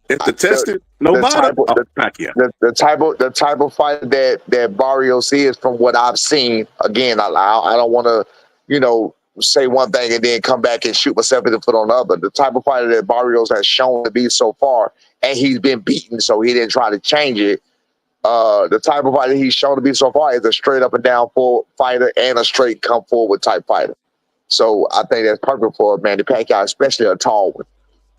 If the the, tested, no the matter. type of Oh, Pacquiao. the type of fighter that Barrios is from what I've seen. Again, I don't want to say one thing and then come back and shoot myself in the foot on the other. The type of fighter that Barrios has shown to be so far, and he's been beaten, so he didn't try to change it. The type of fighter he's shown to be so far is a straight up and down full fighter and a straight come forward type fighter. So I think that's perfect for Manny Pacquiao, especially a tall one.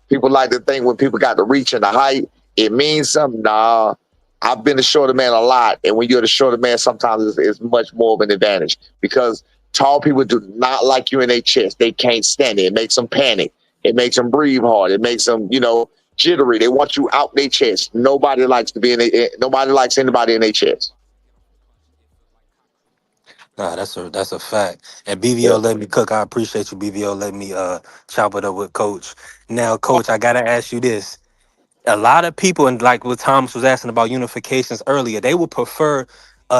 People like to think when people got the reach and the height, it means something. Nah, I've been the shorter man a lot, and when you're the shorter man, sometimes it's much more of an advantage because tall people do not like you in their chest. They can't stand it. It makes them panic. It makes them breathe hard. It makes them, jittery. They want you out their chest. Nobody likes to be in. Nobody likes anybody in their chest. Nah, that's a fact. And BVO Yeah. let me cook. I appreciate you, BVO. Let me chop it up with Coach. Now, Coach, I gotta ask you this. A lot of people, and like what Thomas was asking about unifications earlier, they would prefer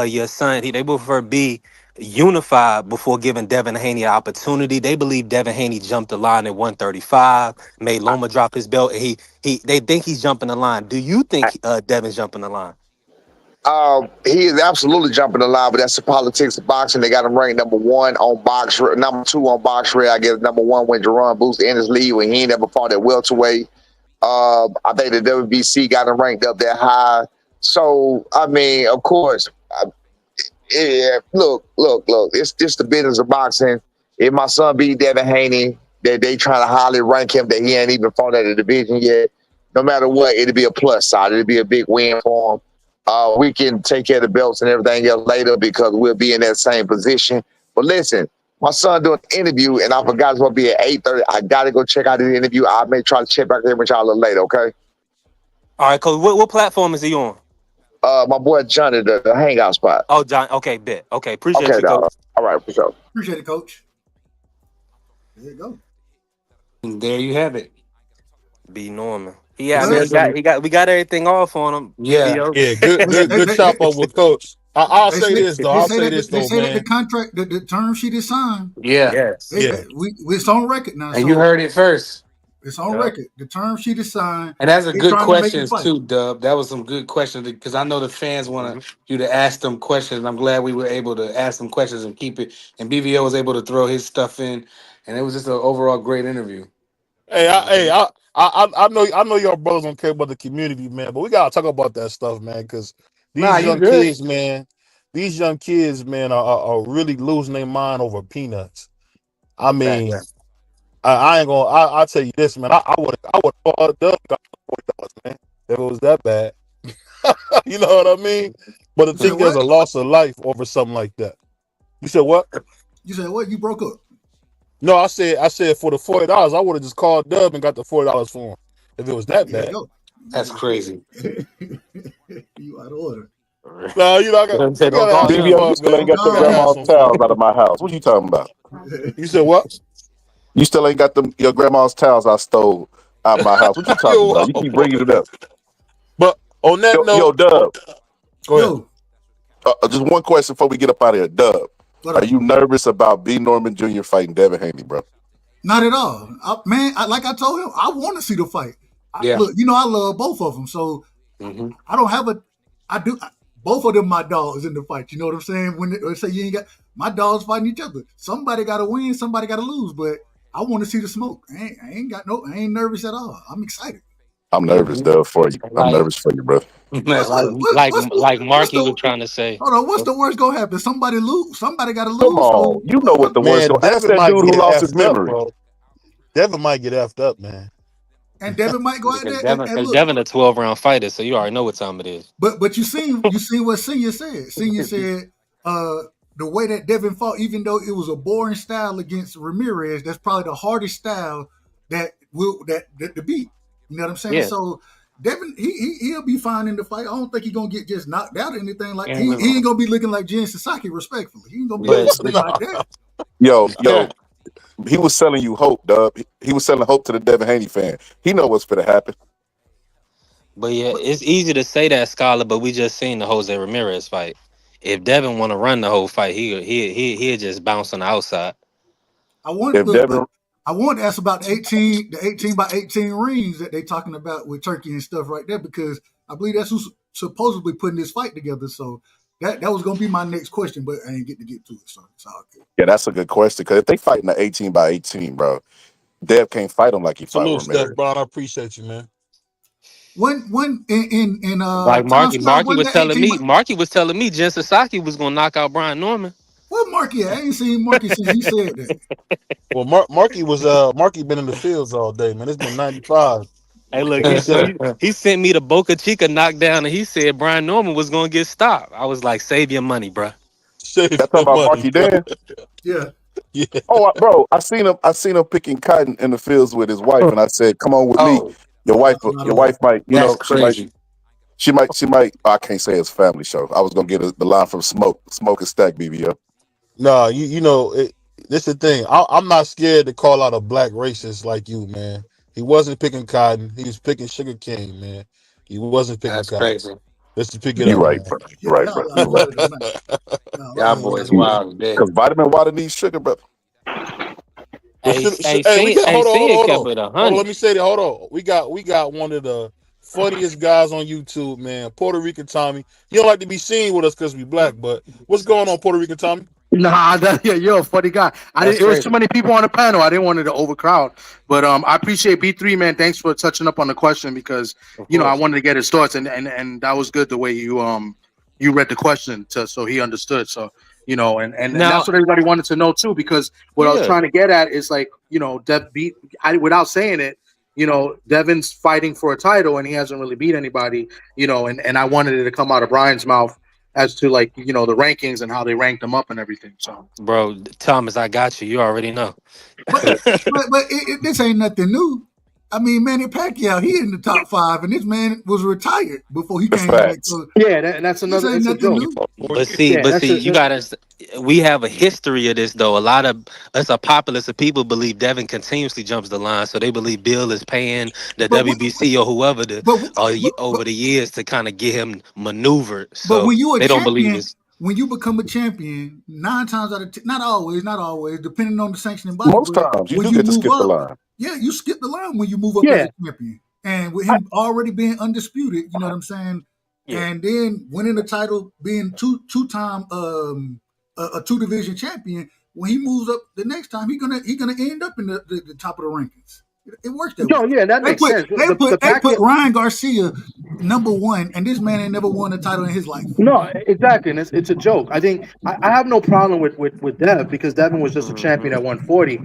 your son. They would prefer be unified before giving Devin Haney an opportunity. They believe Devin Haney jumped the line at 135, made Loma drop his belt. And they think he's jumping the line. Do you think Devin's jumping the line? He is absolutely jumping the line, but that's the politics of boxing. They got him ranked number one on box, number two on box rate. I guess number one when Jerron Booth in his league when he ain't never fought at welterweight. I think the WBC got him ranked up that high. So I mean, of course, yeah. Look. It's just the business of boxing. If my son beat Devin Haney, that they trying to highly rank him that he ain't even fought at a division yet. No matter what, it'll be a plus side. It'll be a big win for him. We can take care of the belts and everything else later because we'll be in that same position. But listen, my son doing an interview and I forgot it's gonna be at 8:30. I gotta go check out the interview. I may try to check back in with y'all a little later, okay? All right, Coach. What platform is he on? My boy Johnny, the hangout spot. Oh, John. Okay, bet. Okay, appreciate Okay, you, dog. Coach. All right, for sure. Appreciate it, Coach. There you go. And there you have it. B Norman. He Yeah, I mean, says some. we got everything off on him. Yeah. BVO. Yeah, good, They, good, they, good they, chop up with coach. I'll they say say this though. they I'll say say that this they though, say that the man. contract, the term sheet is signed. Yeah. Yes. Yeah, It's on record now, And you so heard it first. it's on Yep. record. The term sheet is signed. And that's a They good trying to make the questions fight. too, Dub. That was some good questions because I know the fans want Mhm. you to ask them questions. I'm glad we were able to ask them questions and keep it. And BVO was able to throw his stuff in, and it was just an overall great interview. Hey, Mhm. I know your brothers don't care about the community, man, but we gotta talk about that stuff, man, because Nah, these you young good. kids, man, are really losing their mind over peanuts. I mean, Facts. I ain't gonna. I tell you this, man. I would have called Doug $40, man. If it was that bad. You know what I mean? But to You said think there's what? a loss of life over something like that. You said what? You said what? You broke up. No, I said for the $40, I would have just called Dub and got the $40 for him if it was that There you bad. go. That's crazy. You out of order. No, you know, Say you don't gotta call have some him. BBO, you fun, still man. ain't Oh got your You God, gotta have grandma's some towels fun. out of my house. What you talking about? You said what? You still ain't got your grandma's towels I stole out of my house. What you talking Yo, about? You keep bringing it up. but on that Yo, note, Dub, go ahead. yo, just one question before we get up out of here. Dub, what are up? you nervous about B. Norman Jr. fighting Devin Haney, bro? Not at all, man. Like I told him, I want to see the fight. Yeah. Look, I love both of them, so Hmm. I don't have a. I do. Both of them, my dogs in the fight. You know what I'm saying? When they say you ain't got my dogs fighting each other, somebody got to win, somebody got to lose. But I want to see the smoke. I ain't got no. I ain't nervous at all. I'm excited. I'm nervous, Hmm. Dub, for you. I'm Like nervous for you, bro. That's like crazy. like What's Marky was the trying to say. hold on? What's the worst gonna happen? Somebody lose. Somebody got to Come lose. So on. You know what the worst Man, go. Ask Devin that might dude who get lost his effed up, memory. bro. Devin might get effed up, man. and Devin might go out Because there Devin, and because look. Devin a 12 round fighter, so you already know what time it is. But you seen what Senior said. Senior said the way that Devin fought, even though it was a boring style against Ramirez, that's probably the hardest style that to beat. You know what I'm saying? Yeah. So Devin, he'll be fine in the fight. I don't think he's gonna get just knocked out or anything like And he ain't gonna be looking like Jen Sasaki, respectfully. He ain't gonna be but looking like that. Yo, he was selling you hope, Dub. He was selling hope to the Devin Haney fan. He know what's gonna happen. but yeah, it's easy to say that, Scholar, but we just seen the Jose Ramirez fight. If Devin want to run the whole fight, he'll just bounce on the outside. I want If look, but Devin, I want to ask about the 18 by 18 rings that they talking about with Turkey and stuff right there, because I believe that's who's supposedly putting this fight together. So that was gonna be my next question, but I ain't get to it. So it's all good. yeah, that's a good question. Because if they fighting the 18 by 18, bro, Dev can't fight him like he fought Salute, Steph Ramirez. Brown. I appreciate you, man. One in Like Tom Scott, Marky one was that telling 18 by me, Jen Sasaki was gonna knock out Brian Norman. what Marky at? I ain't seen Marky since he said that. Well, Marky been in the fields all day, man. It's been 95. Hey, look, He said he sent me the Boca Chica knockdown, and he said Brian Norman was gonna get stopped. I was like, save your money, bruh. save That talking your about money, Marky bro. Dan? Yeah. Yeah. Oh, bro, I seen him. I seen him picking cotton in the fields with his wife, and I said, "Come on with me. Oh, That's not Your over. wife might, that's she might, crazy. she might. I can't say it's a family show. I was gonna get the line from Smoke and Stack BBO. No, you know, this the thing. I'm not scared to call out a black racist like you, man. He wasn't picking cotton. He was picking sugar cane, man. He wasn't picking That's cotton. crazy. Let's just pick it You up, right, man. bro. You right, bro. Y'all You out of right. order tonight. Y'all Y'all out of order boys tonight. wild today. Because vitamin water needs sugar, brother. But hey, we got Hey, hold on, hold on, Senior hold kept on, it hold on. 100. Let me say that. Hold on. We got one of the funniest guys on YouTube, man. Puerto Rican Tommy. He don't like to be seen with us because we black, but what's going on, Puerto Rican Tommy? Nah, yeah, you're a funny guy. I That's didn't. It was too crazy. many people on the panel. I didn't want it to overcrowd. But I appreciate B3, man. Thanks for touching up on the question, because Of I course. wanted to get his thoughts, and that was good the way you read the question so he understood. So and Now, that's what everybody wanted to know too, because what I was yeah, trying to get at is, like, Dev beat. Without saying it, Devin's fighting for a title and he hasn't really beat anybody. And I wanted it to come out of Brian's mouth as to, like, the rankings and how they ranked them up and everything. So bro, Thomas, I got you. You already know. But this ain't nothing new. I mean, Manny Pacquiao, he in the top 5, and this man was retired before he The came back. facts. So yeah, and that's this another. ain't It's a nothing joke. new. Yeah, But that's see, a. you gotta. We have a history of this though. A lot of us, a populace of people, believe Devin continuously jumps the line, so they believe Bill is paying the But WBC or whoever but over the years to kind of get him maneuvered. but So when you a they don't believe champion, it's when you become a champion, 9 times out of 10, not always, depending on the sanctioning body, Most but times you when do you get to move skip the up, line. yeah, you skip the line when you move up as Yeah, a champion. And with him already being undisputed, you know what I'm saying? yeah, And then winning the title, being two-time a two-division champion, when he moves up the next time, he gonna end up in the top of the rankings. It works that No, way. yeah, that makes sense. The They put Pacquiao, Ryan Garcia #1, and this man ain't never won a title in his life. no, exactly, and it's a joke. I think I have no problem with Dev because Devin was just a champion at 140,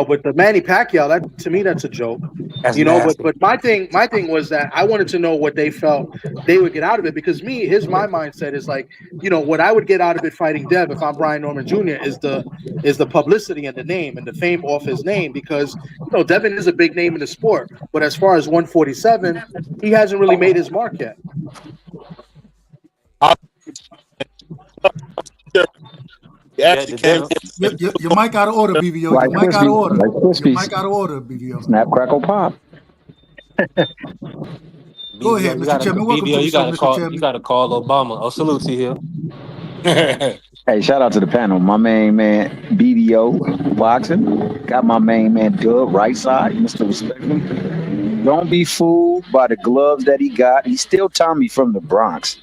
But the Manny Pacquiao, that to me, that's a joke, That's But nasty. my thing was that I wanted to know what they felt they would get out of it because my mindset is like, what I would get out of it fighting Dev if I'm Brian Norman Jr. is the publicity and the name and the fame off his name because Devin is a big name in the sport, but as far as 147, he hasn't really made his mark yet. I he Yeah, actually the came. Devin. Your mic out of order, BVO. Rice Your mic out of Krispies, order. Rice Your mic Krispies, out of order, BVO. snap, crackle, pop. Go BVO, ahead, Mr. Chairman. Welcome to the You show, gotta Mr. call you Chairman. gotta call Obama. Oh, salute to you. Hey, shout out to the panel. My main man, BVO, boxing. Got my main man, Dub, right side, Mr. Respectful. Don't be fooled by the gloves that he got. He's still Tommy from the Bronx.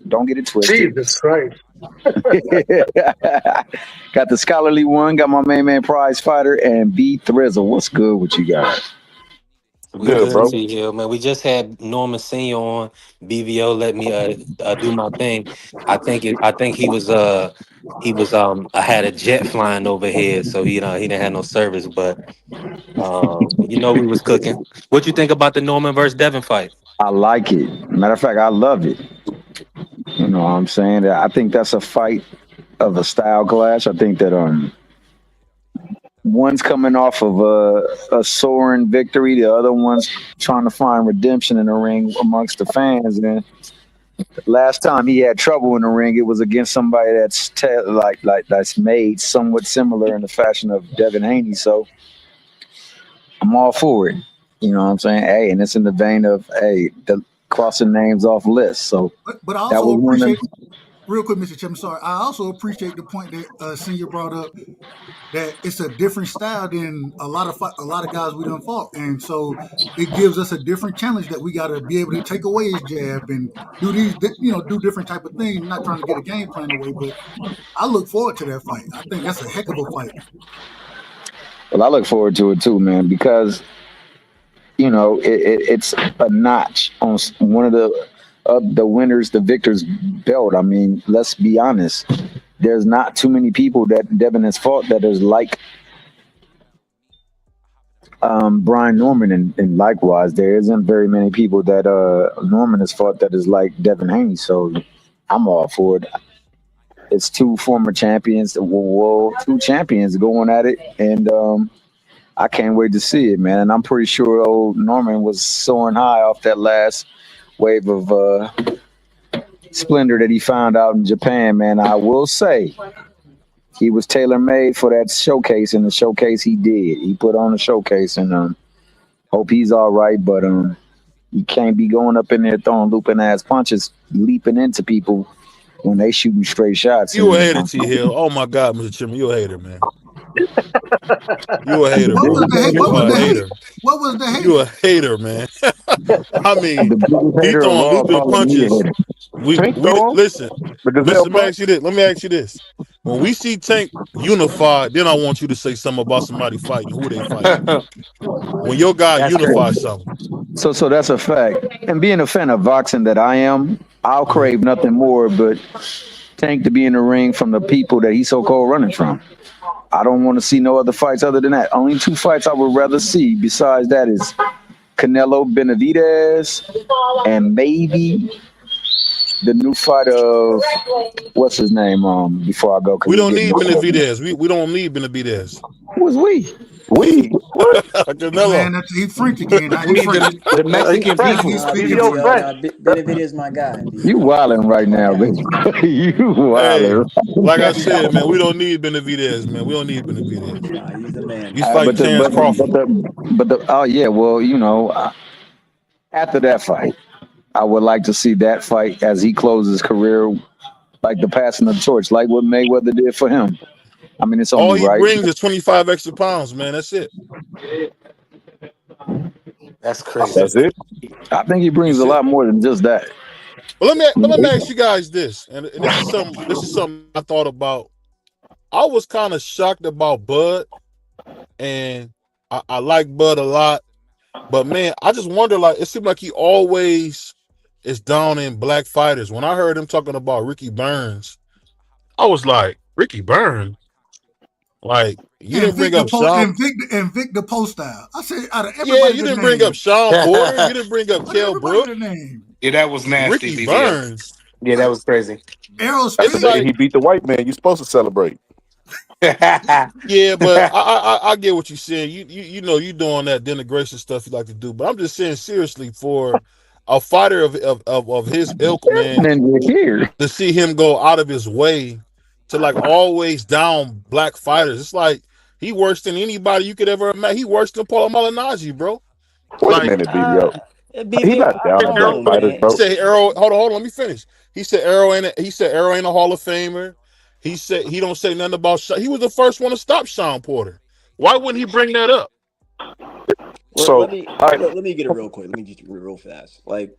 Don't get it twisted. Jesus Christ. Got the scholarly one. Got my main man, Prize Fighter, and B Thrizzle. What's good with you guys? We Good, good, bro. T Hill, man. We just had Norman Senior on. BVO let me do my thing. I think he was I had a jet flying overhead, so he didn't have no service, but we was cooking. What you think about the Norman versus Devin fight? I like it. Matter of fact, I love it. You know what I'm saying? I think that's a fight of a style clash. I think that one's coming off of a soaring victory, the other one's trying to find redemption in the ring amongst the fans. And last time he had trouble in the ring, it was against somebody like that's made somewhat similar in the fashion of Devin Haney. So I'm all for it. You know what I'm saying? Hey, and it's in the vein of the crossing names off lists. So But I that also was one of appreciate, real quick, Mr. Chairman, sorry. I also appreciate the point that Senior brought up that it's a different style than a lot of guys we done fought, and so it gives us a different challenge that we got to be able to take away his jab and do different type of things. Not trying to get a game plan away, but I look forward to that fight. I think that's a heck of a fight. Well, I look forward to it too, man, because it's a notch on one of the winners, the victor's belt. I mean, let's be honest. There's not too many people that Devin has fought that is like Brian Norman, and likewise, there isn't very many people that Norman has fought that is like Devin Haney. So I'm all for it. It's two former champions, two champions going at it, and I can't wait to see it, man. And I'm pretty sure old Norman was soaring high off that last wave of splendor that he found out in Japan, man. I will say he was tailor made for that showcase, and the showcase he did. He put on a showcase, and hope he's all right. But you can't be going up in there throwing looping ass punches, leaping into people when they shooting straight shots. You a And hater, T Hill. Oh my God, Mr. Chairman, you a hater, man. You a hater, What bro. was the hate? You What was are a the hate? hater. What was the hate? You a hater, man. I mean, the biggest he hater of throwing all looping calling me a punches. hater. Tank We though, listen. the Gazelle Listen, punch. let me ask you this. When we see Tank unified, then I want you to say something about somebody fighting. Who they fighting? When your guy That's crazy. unifies something. So that's a fact. And being a fan of boxing that I am, I'll crave nothing more but Tank to be in the ring from the people that he's so called running from. I don't want to see no other fights other than that. Only two fights I would rather see besides that is Canelo Benavidez and maybe the new fight of what's his name? Before I go, We because don't need Benavidez. We don't need Benavidez. who was we? We what? Canelo. Man, he French again. Now he We French. the Mexican Fresh. people. He's Nah, speaking BVO French. BVO, French. nah, Benefit is my guy. You BVO. wilding right My now, guy. baby. You Hey, wilding. like I said, man, we don't need Benavidez, man. We don't need Benavidez. Nah, he's the man, He's man. fighting Terrence Crawford. But the oh yeah, well after that fight, I would like to see that fight as he closes his career, like the passing of the torch, like what Mayweather did for him. I mean, it's All only he right. brings is 25 extra pounds, man. That's it. That's crazy. That's it. I think he brings That's a it. lot more than just that. Well, let me ask you guys this, and this is something I thought about. I was kind of shocked about Bud, and I like Bud a lot, But man, I just wonder. Like, it seemed like he always is down in black fighters. When I heard him talking about Ricky Burns, I was like, Ricky Burns. Like, you And didn't Vic bring the up post Sean. and Vic the post style. I said out of Yeah, everybody you to didn't bring up name, Sean Porter. You didn't bring up out of Kell everybody Brook. to name, Yeah, that was nasty, Ricky BVO. Burns. Yeah, that was crazy. Errol Hey, It's the day Spence. like, he beat the white man, you supposed to celebrate. yeah, but I get what you're saying. You know you doing that denigration stuff you like to do. But I'm just saying seriously, for a fighter of his ilk, man, And Nick here. to see him go out of his way to like always down black fighters. It's like he worse than anybody you could ever imagine. He worse than Paul Malignaggi, bro. Wait a Like, minute, BBO. He BVO, not I down in don't black know, fighters, man. he bro. said Arrow. Hold on, let me finish. He said Arrow ain't a Hall of Famer. He said he don't say nothing about. He was the first one to stop Sean Porter. Why wouldn't he bring that up? Let, So, let me all right, let me get it real quick. Let me just real fast. Like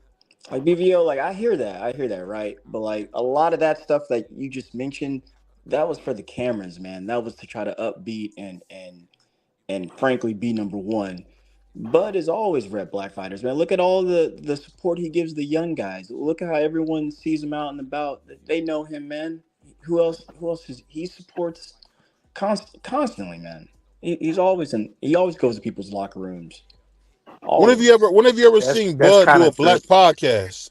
BVO, like I hear that, right? But like a lot of that stuff that you just mentioned, that was for the cameras, man. That was to try to upbeat and frankly be number one. Bud is always rep black fighters, man. Look at all the support he gives the young guys. Look at how everyone sees him out and about. They know him, man. Who else is he supports constantly, man. He's always in. He always goes to people's locker rooms. Always. When have you ever seen That's Bud kind do a of true. black podcast?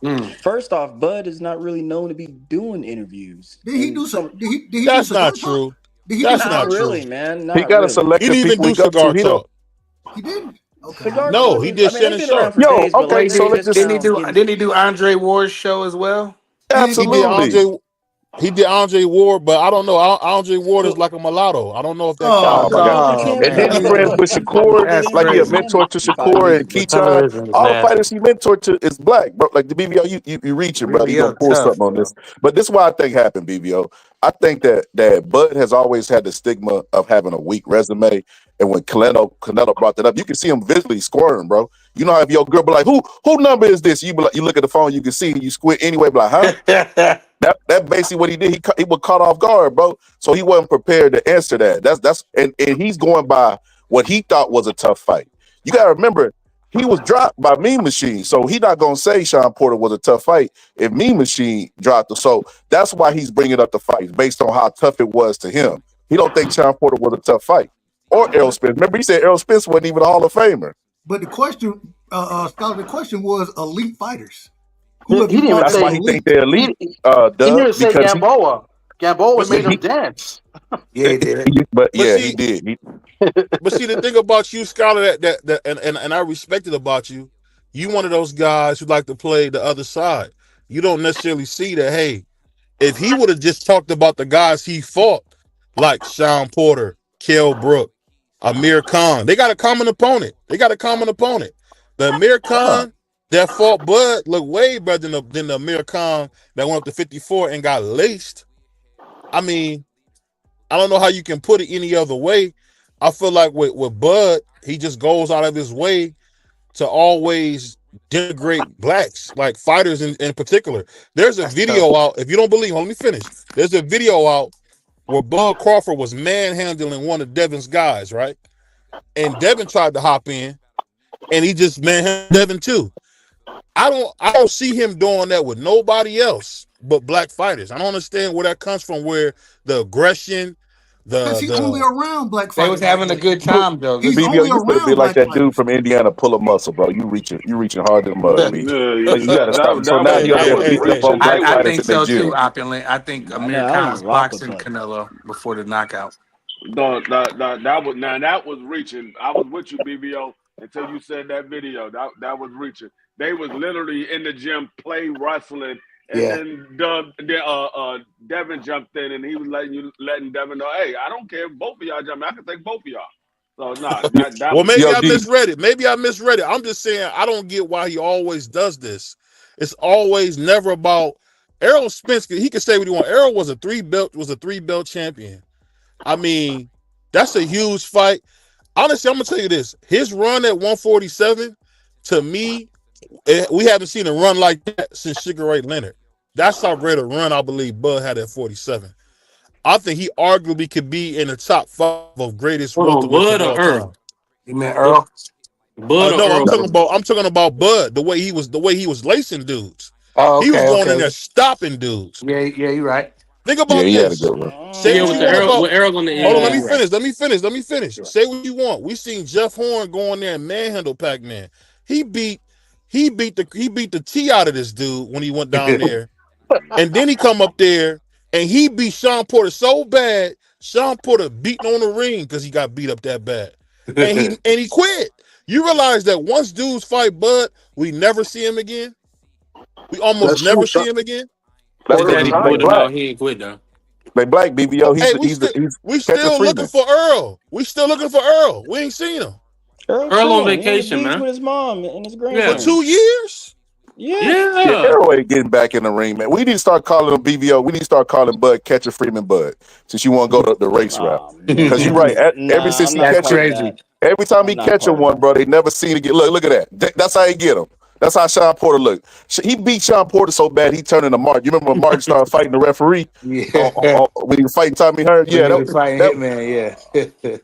Mm. First off, Bud is not really known to be doing interviews, Did he and do some did he do That's cigar not talk? true. Did he do That's cigar not not talk? true. really, man. he Not got a really. He select didn't of even people do he go to. cigar He don't. talk. He didn't. Okay. Cigar No, Talk he is. I did mean, they've Shannon been around Sharp. for Yo, days, but okay, like Wait, they're so let's just just now getting. didn't he do Andre Ward's show as well? He did absolutely. Andre. He did Andre Ward, but I don't know. Andre Ward is So like a mullahto. I don't know if that Oh Oh counts. my so god! what? You Oh can't. And You then he can't man, get friends him. with Shakur, You that's didn't like he get a him crazy. mentor to in 5 years Shakur and The ago. Keaton. colorism is All the nasty. fighters he mentored to is black, bro. Like the BBO, you reaching, brother. You gonna BBO pull tough, something on bro. this. But this is what I think happened, BBO. I think that Bud has always had the stigma of having a weak resume. And when Canelo brought that up, you can see him visually squirm, bro. You know how if your girl be like, who number is this? You be like, you look at the phone, you can see, you squint anyway, be like, huh? That basically what he did. He was caught off guard, bro. So he wasn't prepared to answer that. And he's going by what he thought was a tough fight. You gotta remember, he was dropped by Mean Machine, so he not gonna say Sean Porter was a tough fight if Mean Machine dropped him. So that's why he's bringing up the fights based on how tough it was to him. He don't think Sean Porter was a tough fight or Errol But Spence. Remember, he said Errol Spence wasn't even a Hall of Famer. but the question, Scholar, the question was elite fighters. He Who have you didn't even fought That's that why say was he think elite? they're elite, he Dub, didn't say because Gamboa. But Gamboa see, made him he, dance. Yeah, he did. but but yeah, he see, did. but see, the thing about you, Scholar, that and I respect it about you. You one of those guys who like to play the other side. You don't necessarily see that. Hey, if he would have just talked about the guys he fought, like Sean Porter, Kell Brook, Amir Khan, they got a common opponent. The Amir Huh. Khan that fought Bud looked way better than the Amir Khan that went up to 54 and got laced. I mean, I don't know how you can put it any other way. I feel like with Bud, he just goes out of his way to always denigrate blacks, like fighters in particular. There's a That's tough. video out. If you don't believe, let me finish. There's a video out where Bud Crawford was manhandling one of Devin's guys, right? And Devin tried to hop in, and he just manhandled Devin too. I don't see him doing that with nobody else but black fighters. I don't understand where that comes from. Where the aggression, Because the he only the around black They was fighters like having a that. good time though. He's Listen, BBO, only you finna be around like black that dude fighters. from Indiana, pull a muscle, bro. You reaching hard in the mud, B. Yeah, Like you gotta stop. So that now was he hey up that there was beating up on reaching. black They I was fighters think in the so gym. too, Opulent. I think I know. Amir I Khan was don't rock with boxing Bud. Canelo before the knockout. that was now that was reaching. I was with you, BBO, until you said that video. That was reaching. They was literally in the gym play wrestling, and Yeah. then Devin jumped in and he was letting Devin know, hey, I don't care if both of y'all jump. I can take both of y'all. So nah, that well, was maybe Yo, I reaching. D, misread it. I'm just saying I don't get why he always does this. It's always never about Errol Spence. He can say what he wants. Errol was a three belt champion. I mean, that's a huge fight. Honestly, I'm gonna tell you this: his run at 147, to me, we haven't seen a run like that since Sugar Ray Leonard. That's how great a run I believe Bud had at 47. I think he arguably could be in the top 5 of greatest Hold on, welterweights Bud of or all time. Earl? You mean Earl? Bud or No, I'm Earl, talking bro? about Bud. The way he was lacing dudes. Oh, He was okay, going in okay. there stopping dudes. Yeah, yeah, you're right. Think Yeah, about he had a this. good one. Say Yeah, what with you the want Earl, about. with Earl on the end. Hold on, Yeah, let me you're right. finish. Let me finish. Let me finish. You're right. Say what you want. We seen Jeff Horn go in there and manhandle Pac-Man. He beat he beat the tea out of this dude when he went down there. And then he come up there and he beat Sean Porter so bad, Sean Porter beating on the ring because he got beat up that bad. And he quit. You realize that once dudes fight Bud, we never see him again. We almost That's true. never see him again. That's His Porter because daddy they pulled retired. him black. out. He ain't quit though. They black BVO. Hey, He's we catching still looking Freeman. for Earl. We still looking for Earl. We ain't seen him Earl's Earl on chilling. He in the vacation, beach man. with his mom and his for Yeah, grandson. 2 years. Yeah. Yeah, yeah. Arrow ain't getting back in the ring, man. We need to start calling him BVO. We need to start calling Bud Catcher Freeman Bud, since you want to go the race route. Oh Because you're right. man. Ever Nah, since I'm he not That's catch part him, of crazy. that. every time he I'm not catch him part of one, that. bro, they never seen it get. Look at that. That's how he get him. That's how Sean Porter look. He beat Sean Porter so bad he turned into Martin. You remember when Martin started fighting the referee Yeah. when he was fighting Tommy Hearn? When Yeah, he was fighting that Hitman, yeah.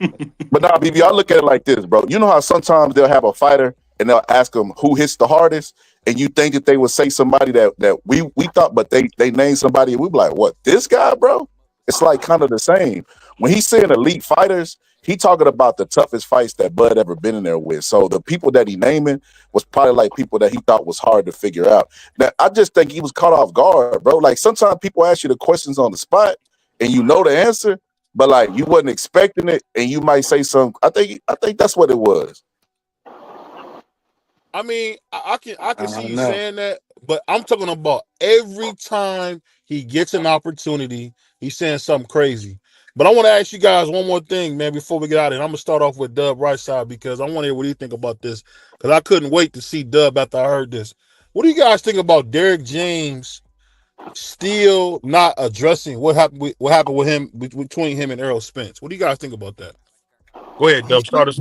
but nah, BB, I look at it like this, bro. You know how sometimes they'll have a fighter and they'll ask them who hits the hardest, and you think that they would say somebody that we thought, but they name somebody, and we be like, what, this guy, bro? It's like kind of the same. When he's saying elite fighters, he talking about the toughest fights that Bud ever been in there with. So the people that he naming was probably like people that he thought was hard to figure out. Now, I just think he was caught off guard, bro. Like sometimes people ask you the questions on the spot and you know the answer, but like you wasn't expecting it, and you might say something. I think that's what it was. I mean, I can I see don't you know. saying that, but I'm talking about every time he gets an opportunity, he's saying something crazy. But I want to ask you guys one more thing, man, before we get out of it. I'm gonna start off with Dub right side because I want to hear what you think about this. Because I couldn't wait to see Dub after I heard this. What do you guys think about Derek James still not addressing what happened with him between him and Errol Spence? What do you guys think about that? Go ahead, He Dub. Start should us.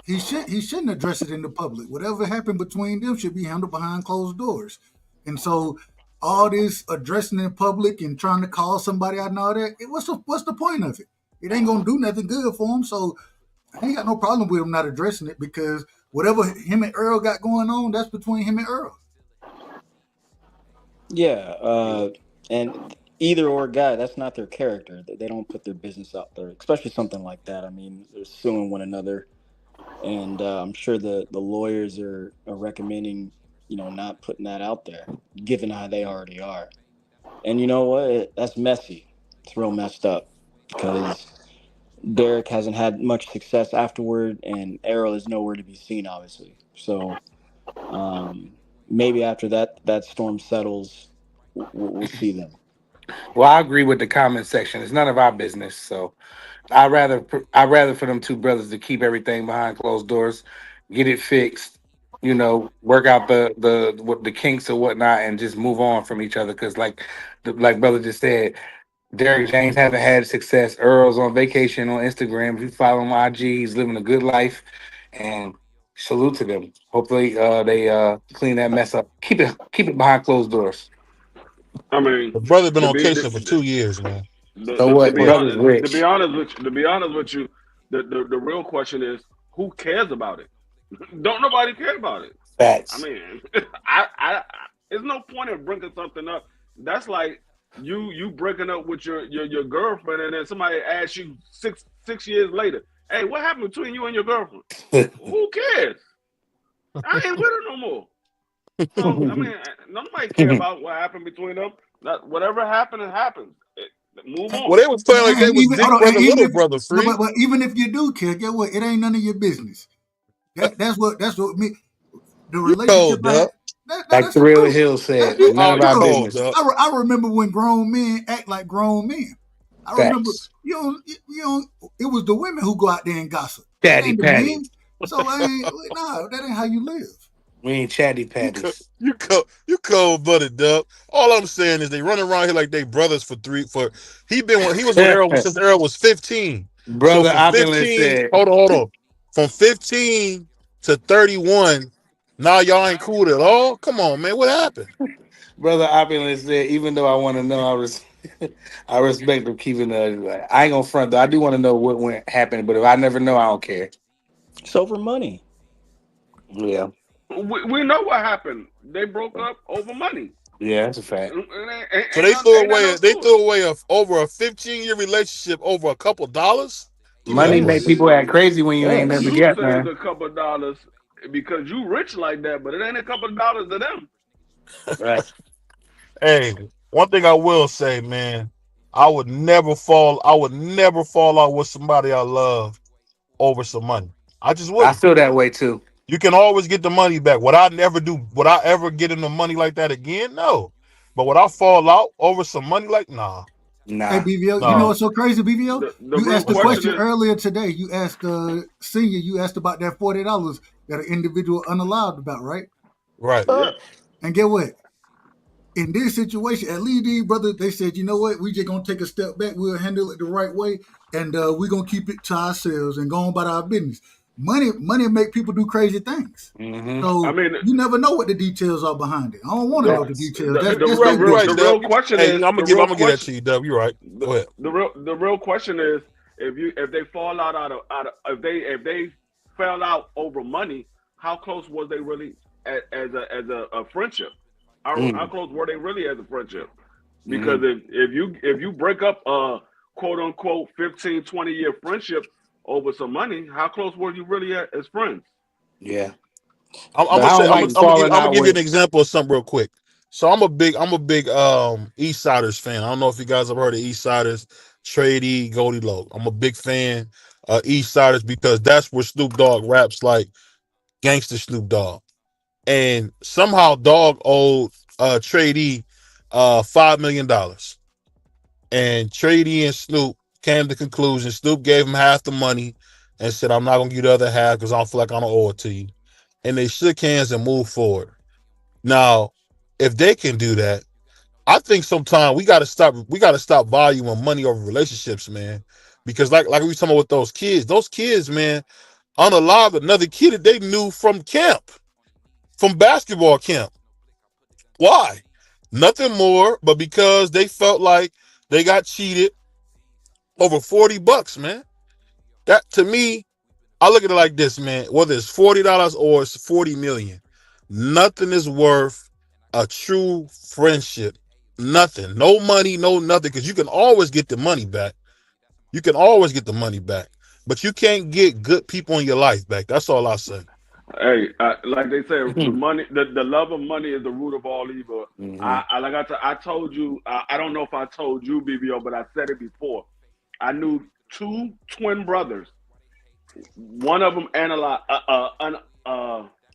he shouldn't address it in the public. Whatever happened between them should be handled behind closed doors. And so all this addressing in public and trying to call somebody out and all that, what's the point of it? It ain't gonna do nothing good for him. So I ain't got no problem with him not addressing it because whatever him and Earl got going on, that's between him and Earl. Yeah. And either or guy, that's not their character. They don't put their business out there, especially something like that. I mean, they're suing one another, and I'm sure the lawyers are recommending, not putting that out there, given how they already are. And you know what? That's messy. It's real messed up because Derek hasn't had much success afterward, and Errol is nowhere to be seen, obviously. So maybe after that storm settles, we'll see them. Well, I agree with the comment section. It's none of our business. So I rather for them two brothers to keep everything behind closed doors, get it fixed, work out the kinks or whatnot, and just move on from each other. Because like brother just said, Derrick James hasn't had success. Earl's on vacation on Instagram. If you follow him on IG, he's living a good life, and salute to them. Hopefully, they clean that mess up. Keep it behind closed doors. I mean, The brother been to on be vacation for 2 years, man. So to what? be Brother's honest, rich. to be honest with you, the real question is who cares about it? Don't nobody care about it. I Facts. mean, there's no point in bringing something up. That's like you breaking up with your girlfriend, and then somebody asks you six years later, "Hey, what happened between you and your girlfriend?" Who cares? I ain't with her no more. So I mean, nobody care about what happened between them. Whatever happened, it happened. Move Well, on. they was playing like they And was even big hold on, and brother, even little if brother, no, free. but even if you do care, get what? It ain't none of your business. That's what me the You relationship cold, I had. Dub. Like That's the Thrill truth. Hill That's said, it. none Oh, of you our Bro, cold, business. Dub. I remember when grown men act like grown men. I remember Facts. it was the women who go out there and gossip. It Chatty ain't the Patty. men. So I ain't no, that ain't how you live. We ain't chatty patties. You cold blooded, Dub. All I'm saying is they running around here like they brothers for he was with Errol since Errol was 15. So Brother from Opulent 15, said, hold on. From 15 to 31, now y'all ain't cool at all. Come on, man. What happened? Brother Opulent said, even though I want to know, I respect them keeping the. I ain't gonna front though. I do want to know what went happened, but if I never know, I don't care. It's over money. Yeah, We know what happened. They broke up over money. yeah, that's a fact. So Ain't nothing, ain't nothing they to it. threw away over a 15-year relationship over a couple dollars. Give me a Money Yes. make break. people act crazy when you ain't never Yes. You get, say it's man. a couple of dollars because you rich like that, but it ain't a couple of dollars to them. Right. Hey, one thing I will say, man, I would never fall out with somebody I love over some money. I just I wouldn't. feel that way too. You can always get the money back. Would I never do? Would I ever get into money like that again? No. But would I fall out over some money? Like, nah, Hey Nah. BVO, you know nah. what's so crazy, BVO? The You real asked the What's that? question question is earlier today. You asked senior. You asked about that $40 that an individual unallowed about, right? Right. Uh, yeah. And get what? In this situation, at least these brothers, they said, you know what? We just gonna take a step back. We'll handle it the right way, and we're gonna keep it to ourselves and go on about our business. Money make people do crazy things. Mm-hmm. I So mean, you never know what the details are behind it. I don't want to the know the Facts. details. That's You that's the their right. You real right, the business. Dub. real question Hey, is I'm the gonna real give that question to you, Dub. You're right. Go ahead. the real question is if they fall out of if they fell out over money, how close was they really as a friendship? How Mm. close were they really as a friendship? Because Mm. if you break up a quote unquote 15-20 year friendship over some money, how close were you really as friends? Yeah. I'm But gonna I say don't like I'm falling gonna out give you with. an example of something real quick. So I'm a big East Siders fan. I don't know if you guys have heard of East Siders, Trady, Goldie Low. I'm a big fan of East Siders because that's where Snoop Dogg raps like gangster Snoop Dogg. And somehow Dogg owed Trady $5 million. And Trady and Snoop came to the conclusion. Snoop gave him half the money and said, I'm not gonna give you the other half because I don't feel like I don't owe it to you. And they shook hands and moved forward. Now, if they can do that, I think sometimes we gotta stop valuing money over relationships, man. Because like we were talking about with those kids, man, unalive another kid that they knew from camp, from basketball camp. Why? Nothing more, but because they felt like they got cheated over $40, man. That to me, I look at it like this, man. Whether it's $40 or it's 40 million, nothing is worth a true friendship. Nothing. No money, no nothing. Because you can always get the money back. You can always get the money back. But you can't get good people in your life back. That's all I say. Hey, like they say, the Mm-hmm. money, the love of money is the root of all evil. I told you, I don't know if I told you, BBO, but I said it before. I knew two twin brothers. One of them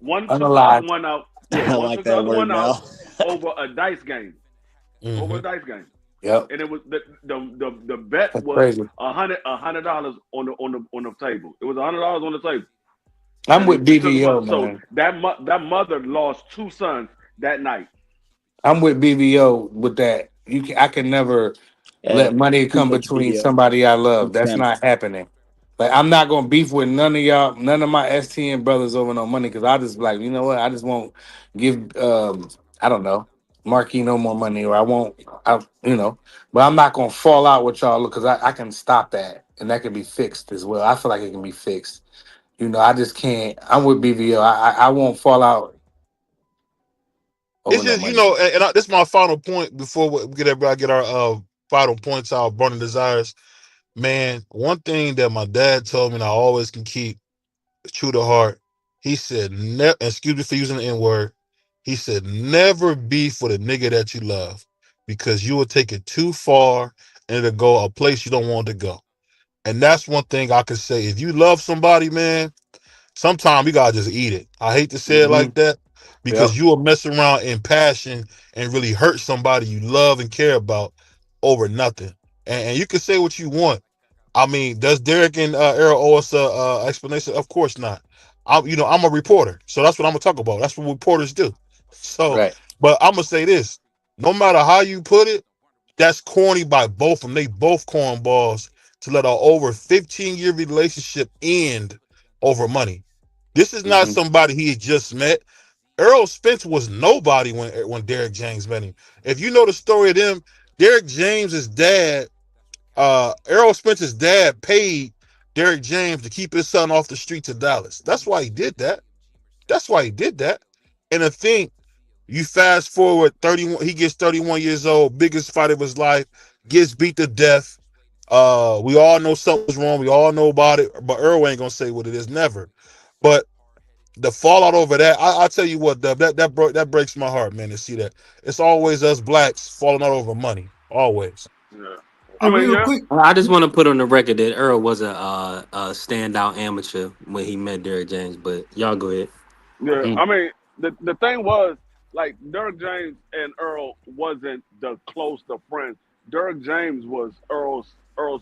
one took the other Unalive. one out. Yeah, I one like took the that other word, one out Mel. over a dice game. Over Mm-hmm. a dice game, Yep. and it was the bet That's was crazy. $100 on the table. It was $100 on the table, I'm and with they took them BVO, out. So man. that mother lost two sons that night. I'm with BVO with that. I can never let money come Appreciate you, between BBO. somebody I I'm love. That's Sam. not happening. Like I'm not gonna beef with none of y'all, none of my STN brothers over no money because I just be like, you know what? I just won't give I don't know, Marquis no more money, or I won't but I'm not gonna fall out with y'all because I can stop that and that can be fixed as well. I feel like it can be fixed. I just can't. I'm with BVO. I won't fall out over It's no just money. this is my final point before we get our final points out. Burning desires, man. One thing that my dad told me, and I always can keep true to heart. He said, excuse me for using the N word. He said, never beef with a nigga that you love because you will take it too far and it'll go a place you don't want it to go. And that's one thing I can say. If you love somebody, man, sometimes you gotta just eat it. I hate to say it Hmm. like that Yep. because you will mess around in passion and really hurt somebody you love and care about over nothing. And you can say what you want. I mean, does Derek and Errol owe us a explanation? Of course not. I'm a reporter, so that's what I'm gonna talk about. That's what reporters do. So, Right. but I'm gonna say this: no matter how you put it, that's corny by both of them. They both cornballs to let an over 15-year relationship end over money. This is not Hmm. somebody he had just met. Earl Spence was nobody when Derek James met him. If you know the story of them, Derek James's dad, Errol Spence's dad paid Derrick James to keep his son off the streets of Dallas. That's why he did that. That's why he did that. And I think you fast forward 31, he gets 31 years old, biggest fight of his life, gets beat to death. We all know something's wrong. We all know about it, but Earl ain't gonna say what it is, never. But the fallout over that, I tell you what, Dub, that breaks my heart, man, to see that. It's always us blacks falling out over money. Always. Yeah. Hey, I mean, real yeah, quick, I just want to put on the record that Earl was a standout amateur when he met Derrick James. But y'all go ahead. yeah. Mm. I mean, the thing was like Derrick James and Earl wasn't the close of friends. Derrick James was Earl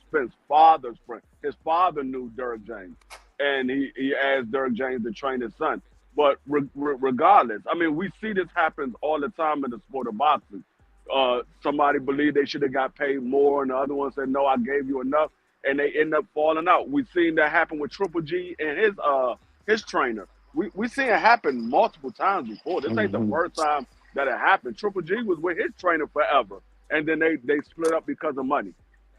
Spence' father's friend. His father knew Derrick James, and he asked Derrick James to train his son. But regardless, I mean, we see this happens all the time in the sport of boxing. Somebody believed they should have got paid more, and the other one said, "No, I gave you enough," and they end up falling out. We've seen that happen with Triple G and his trainer. We seen it happen multiple times before. This ain't the Mhm. first time that it happened. Triple G was with his trainer forever, and then they split up because of money.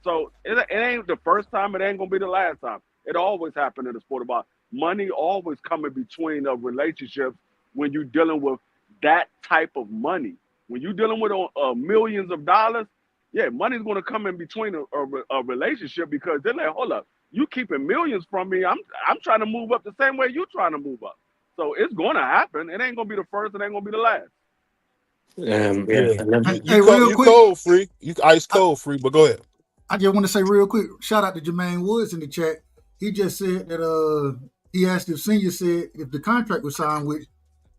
So it ain't the first time. It ain't gonna be the last time. It always happened in the sport about money. Always coming between relationships when you're dealing with that type of money. When you're dealing with millions of dollars, yeah, money's gonna come in between a relationship because they're like, hold up, you keeping millions from me. I'm trying to move up the same way you trying to move up. So it's gonna happen. It ain't gonna be the first. It ain't gonna be the last. Yeah. Yeah. And then- You hey, you cold, real you quick, cold free. You ice I, cold free, but go ahead. I just want to say real quick, shout out to Jermaine Woods in the chat. He just said that he asked if Senior said if the contract was signed, which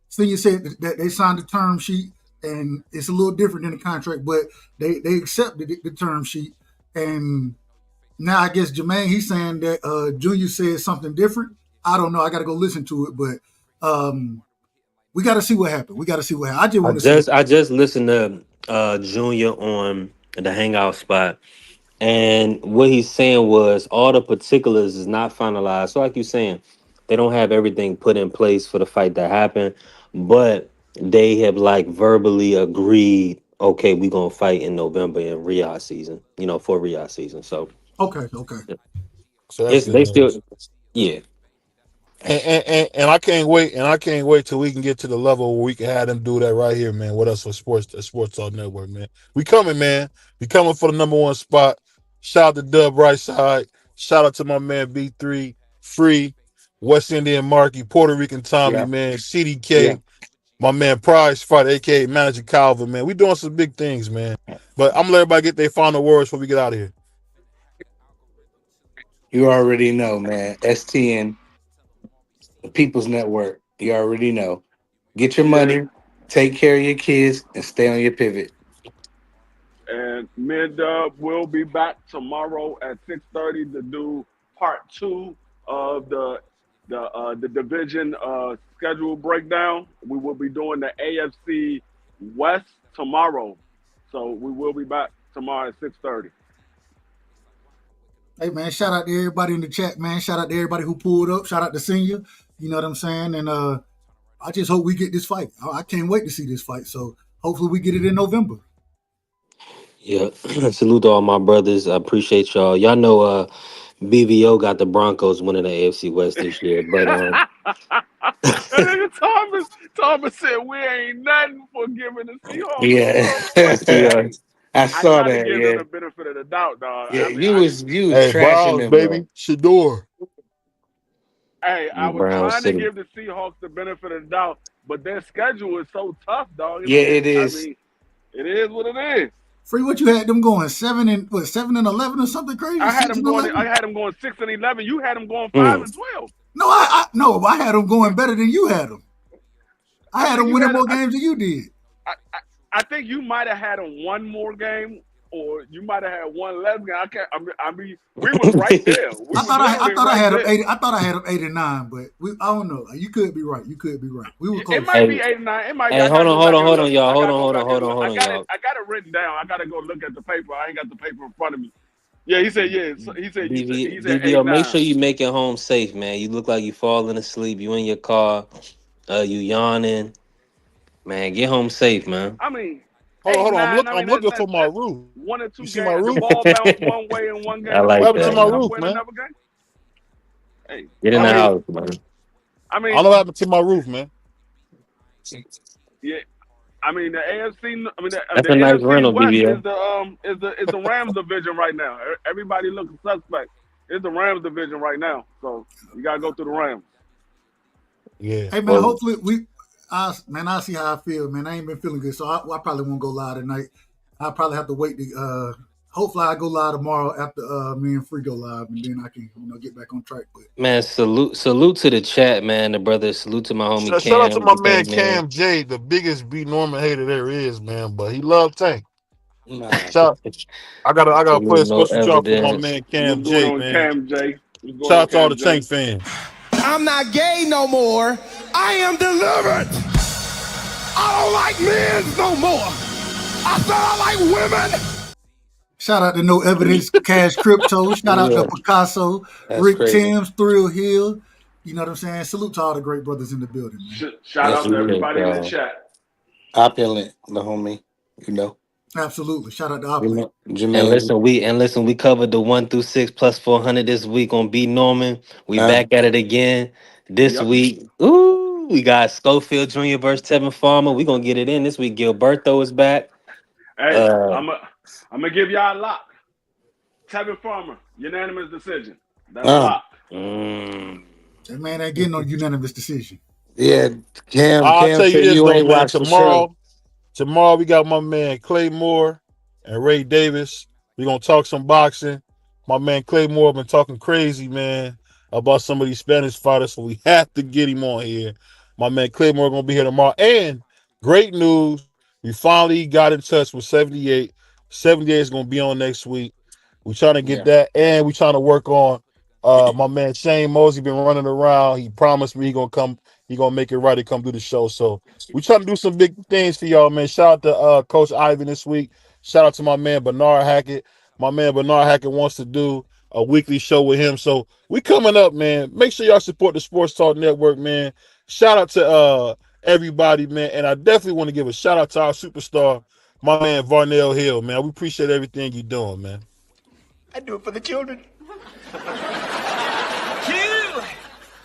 Senior said that they signed the term sheet and it's a little different than the contract, but they accepted the term sheet. And now I guess Jermaine, he's saying that Junior said something different. I don't know. I got to go listen to it, but we got to see what happened. We got to see what happened. I just want to say, I just listened to Junior on the Hangout spot, and what he's saying was all the particulars is not finalized. So, like you're saying, they don't have everything put in place for the fight that happened, but they have like verbally agreed. Okay, we gonna fight in November in Riyadh season. For Riyadh season. So okay, okay. So that's it's good they still news. yeah. And I can't wait, and I can't wait till we can get to the level where we can have them do that right here, man. With us for Sports Talk Network, man. We coming, man. We coming for the number one spot. Shout out to Dub Right Side. Shout out to my man B3, Free, West Indian Marky, Puerto Rican Tommy, Yeah. man, Yeah. CDK, my man Prize Fight, aka Manager Calvin, man. We doing some big things, man. But I'm gonna let everybody get their final words before we get out of here. You already know, man. STN, the People's Network. You already know. Get your Yeah, money, take care of your kids, and stay on your pivot. and Mid Dub will be back tomorrow at 6:30 to do part two of the division schedule breakdown. We will be doing the AFC West tomorrow, so we will be back tomorrow at 6:30. Hey man, shout out to everybody in the chat, man. Shout out to everybody who pulled up. Shout out to Senior. You know what I'm saying? And I just hope we get this fight. I can't wait to see this fight. So hopefully we get it in November. Yeah. Salute to all my brothers. I appreciate y'all. Y'all know BVO got the Broncos winning the AFC West this year, but And then Thomas said we ain't nothing for giving the Seahawks a Yeah. run. yeah. Hey, I I saw tried to that. give them Yeah. the benefit of the doubt, dog. Yeah. I mean, You I was didn't. you was Hey, trashing Browns, them, bro. baby. Shador. Hey, I was Brown trying to City. give the Seahawks the benefit of the doubt, but their schedule is so tough, dog. Yeah, it I is. mean, it is what it is. Free, what you had them going 7-11 or something crazy, I had 6 them and going. 11. I had them going 6-11. You had them going five Mm. and 12. No, no, I had them going better than you had them. I I had think them you winning had. more games than you did. I think you might have had them one more game, or you might have had one less game. I can't. I mean, we was right there. We was I literally thought I right had them there. 80. I thought I had them 8 and 9, but I don't know. You could be right. You could be right. We were It close. might Hey, be 8 and 9. It might be. hey, I gotta go back and hold on, look. y'all. I Hold gotta on, go hold on, back and hold on, look. hold on, y'all. I got it written down. I gotta go look at the paper. I ain't got the paper in front of me. Yeah, he said. Yeah, so he said. He said eight BVO, make nine. sure you make it home safe, man. You look like you falling asleep. You in your car, you yawning. Man, get home safe, man. I mean, Hold eight on. nine. I I'm mean, looking for my that's roof. one or You two see my games. The roof? ball bounced one way in one I game. The What like ball happened to that, bounced my another man. roof, way in man? another game. Hey, Get in I the mean, house, man. I I don't mean, know what happened to my roof, man. yeah. I mean, the AFC. I mean, That's the a nice NFC rental, West BBL. is the Rams division right now. Everybody looking suspect. It's the Rams division right now. So you gotta go through the Rams. Yeah. Hey man, Well, hopefully I see how I feel, man. I ain't been feeling good, so I probably won't go live tonight. I probably have to wait to. Hopefully, I go live tomorrow after me and Free go live, and then I can get back on track. But man, salute to the chat, man. The brother, salute to my homie Shout out to Cam. my He man came in. Cam J, the biggest B Norman hater there is, man. But he loved Tank. Nah. Shout, I gotta play Salute, a no special drop for my evidence. man What's Cam going J, on, man. Cam J? What's going Shout on, out to all the Cam Tank J? fans. I'm not gay no more. I am delivered. I don't like men no more. I said I like women. shout out to No Evidence, Cash Crypto. Shout out to Yeah, Picasso, that's Rick crazy. Timms, Thrill Hill. You know what I'm saying? Salute to all the great brothers in the building, man. Shout That's out to Appreciate everybody in the y'all. chat. opulent, the homie. You know, Absolutely. Shout out to Opulent. Jermaine. And listen, we covered the 1 through 6 plus 400 this week on B Norman. We Uh, back at it again this Yep. week. Ooh, we got Schofield Jr. versus Tevin Farmer. We gonna get it in this week. Gilberto is back. Hey, Uh, I'm gonna give y'all a lock. Tevin Farmer, unanimous decision. That's a uh, lock. mm, That man ain't getting no unanimous decision. yeah, I'll Cam tell you said this you though, ain't man. watched the show. Tomorrow we got my man Claymore and Ray Davis. We gonna talk some boxing. My man Claymore been talking crazy, man, about some of these Spanish fighters, so we have to get him on here. My man Claymore gonna be here tomorrow. And great news, we finally got in touch with 78. 78 is gonna be on next week. We trying to get Yeah, that, and we trying to work on my man Shane Mosey been running around. He promised me he gonna come, he gonna make it right to come do the show. So we trying to do some big things for y'all, man. Shout out to Coach Ivan this week. Shout out to my man Bernard Hackett. My man Bernard Hackett wants to do a weekly show with him. So we coming up, man. Make sure y'all support the Sports Talk Network, man. Shout out to everybody, man. And I definitely want to give a shout out to our superstar, my man Varnell Hill, man. We appreciate everything you're doing, man. I do it for the children. You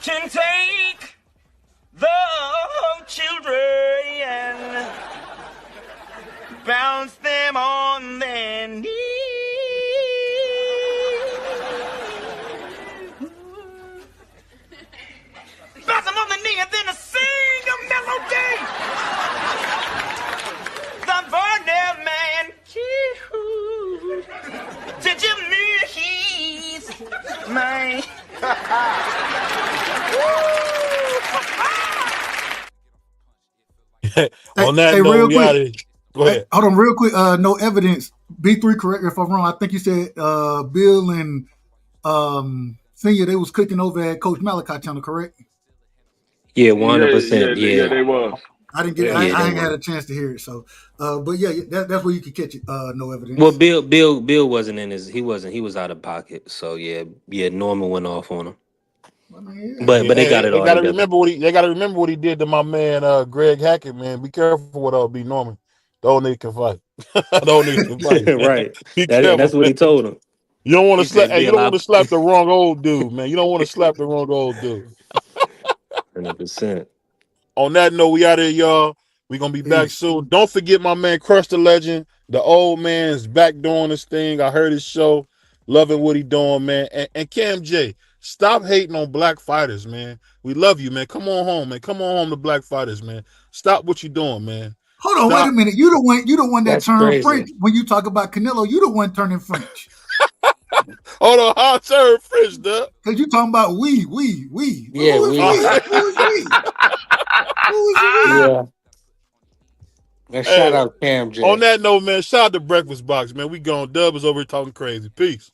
can take the children and bounce them on their knees. Bounce them on the knee and then sing a melody. The Varnell man. Did you know he's mine? On that Hey, note, real we quick. out of here. Go Hey, ahead. hold on, real quick. No Evidence. B3, correct me if I'm wrong. I think you said Bill and Senior, they was cooking over at Coach Malachi channel, correct? yeah, Yeah, 100%. yeah, Yeah, they was. I didn't get it. yeah. yeah, I they ain't had were. a chance to hear it. So, but yeah, that's where you can catch it. No Well, Evidence. Bill wasn't in his. He wasn't. He was out of pocket. So yeah. Norman went off on him, I mean, yeah. but Yeah, they got hey, it all together. they gotta remember what he did to my man Greg Hackett, man. Be careful with B Norman. The old nigga can fight. The old nigga can fight, man. Right. Be And careful, that's what man. he told him. You don't want to He slap said, hey, you "Bill, don't I want to slap the wrong old dude, man. You don't want to slap the wrong old dude. 100%." On that note, we out of here, y'all. We gonna be back Peace. soon. Don't forget my man Crush the Legend. The old man's back doing this thing. I heard his show. Loving what he doing, man. And Cam J, stop hating on black fighters, man. We love you, man. Come on home, man. Come on home to black fighters, man. Stop what you doing, man. Hold on, wait a Stop. minute. You the one that That's turned French crazy. when you talk about Canelo. You the one turning French Hold on, I'll turn French, duh. because you talking about we. Well, Yeah, who is we. we? Who is we? Who is we? Yeah. And shout Hey, out Cam on J. that note, man, shout out to Breakfast Box, man. We gone. Dub is over here talking crazy. Peace.